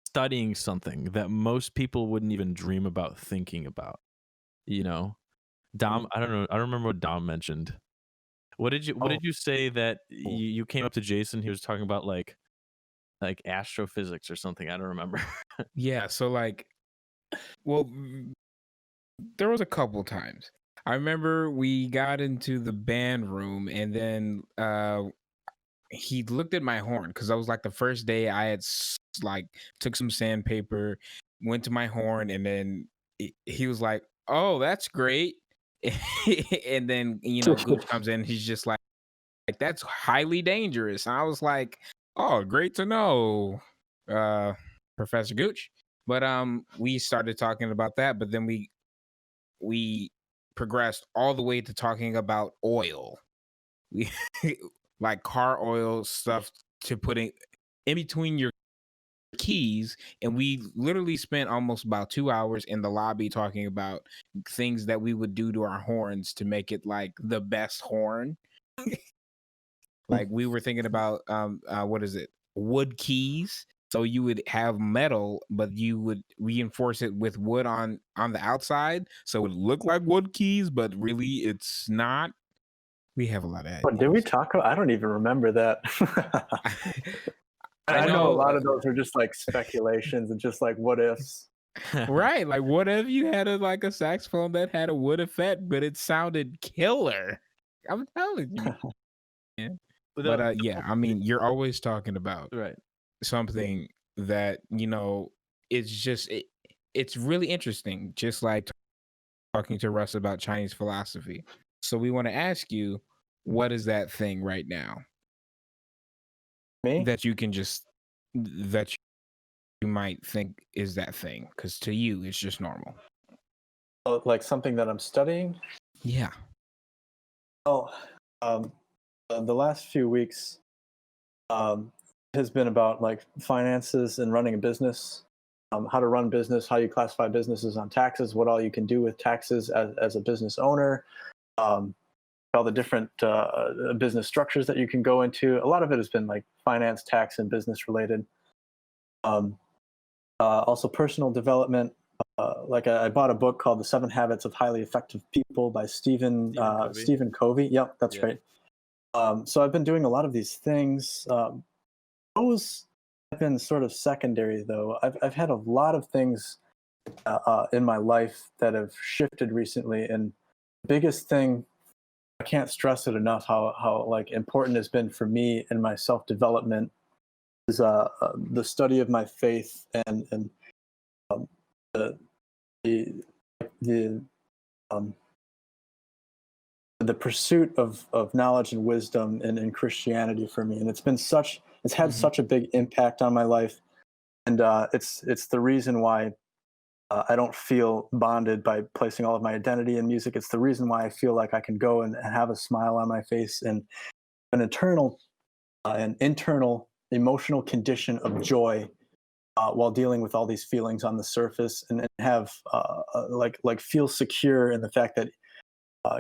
studying something that most people wouldn't even dream about thinking about. You know, Dom, I don't know, I don't remember what Dom mentioned. What did you say that you came up to Jason? He was talking about like astrophysics or something. I don't remember. Yeah. So like, well, there was a couple times. I remember we got into the band room and then he looked at my horn because I was like the first day I had like took some sandpaper, went to my horn, and then he was like, "Oh, that's great." And then Gooch comes in, he's just like that's highly dangerous. And I was like, "Oh, great to know, Professor Gooch." But we started talking about that, but then we progressed all the way to talking about oil. We like car oil stuff to put in between your keys, and we literally spent almost about 2 hours in the lobby talking about things that we would do to our horns to make it like the best horn. Like we were thinking about what is it, wood keys. So you would have metal, but you would reinforce it with wood on the outside, so it looked like wood keys, but really it's not. We have a lot of Did we ideas. talk about? I don't even remember that. I know a lot of those are just like speculations and just like what ifs. Right, like what if you had a saxophone that had a wood effect, but it sounded killer? I'm telling you, man. But yeah, I mean, you're always talking about Right. something that it's just it's really interesting, just like talking to Russ about Chinese philosophy. So we want to ask you, what is that thing right now Me? that you can just that you might think is that thing? Because to you, it's just normal. Oh, like something that I'm studying? Yeah. Oh, the last few weeks has been about like finances and running a business, how to run business, how you classify businesses on taxes, what all you can do with taxes as a business owner, all the different business structures that you can go into. A lot of it has been like finance, tax, and business related. Also personal development. Like I bought a book called The 7 Habits of Highly Effective People by Stephen Covey. Yep, that's right. So I've been doing a lot of these things. Those have been sort of secondary, though. I've had a lot of things in my life that have shifted recently, and the biggest thing, I can't stress it enough, how like important it's been for me in my self development is the study of my faith and the the um, the pursuit of knowledge and wisdom in Christianity for me, and it's had such a big impact on my life, and it's the reason why I don't feel bonded by placing all of my identity in music. It's the reason why I feel like I can go and have a smile on my face and an internal emotional condition of joy while dealing with all these feelings on the surface, and have like feel secure in the fact that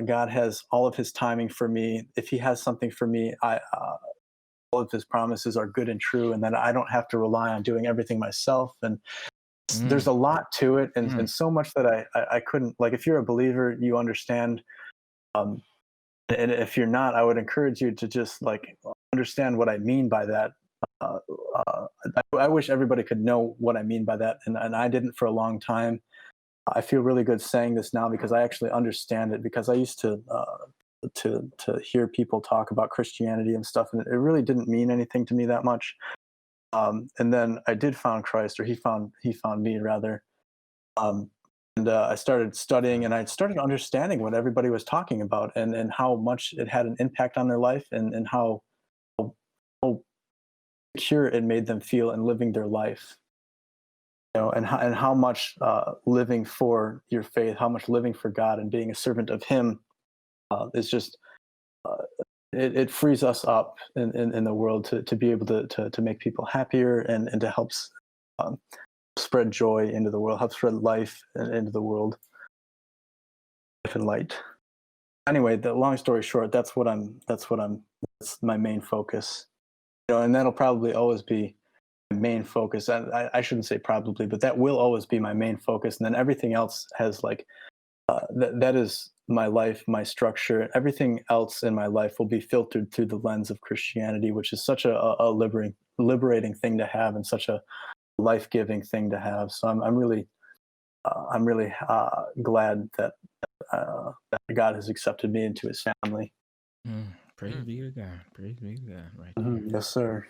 God has all of His timing for me. If He has something for me, all of His promises are good and true, and that I don't have to rely on doing everything myself. And there's a lot to it, and so much that I couldn't, like, if you're a believer, you understand. And if you're not, I would encourage you to just like understand what I mean by that. I wish everybody could know what I mean by that, and I didn't for a long time. I feel really good saying this now because I actually understand it, because I used to hear people talk about Christianity and stuff, and it really didn't mean anything to me that much. And then I did found Christ, or he found me rather. And I started studying, and I started understanding what everybody was talking about, and how much it had an impact on their life, and how secure it made them feel in living their life. And how much living for your faith, how much living for God and being a servant of Him is just uh, it frees us up in the world to be able to make people happier, and to help um, spread joy into the world, help spread life into the world, life and light. Anyway, the long story short, that's my main focus. And that'll probably always be my main focus. I shouldn't say probably, but that will always be my main focus. And then everything else has that is my life, my structure. Everything else in my life will be filtered through the lens of Christianity, which is such a liberating thing to have, and such a life-giving thing to have. So I'm really glad that God has accepted me into His family. Praise be to God. Praise be to God. Right there. Yes, sir.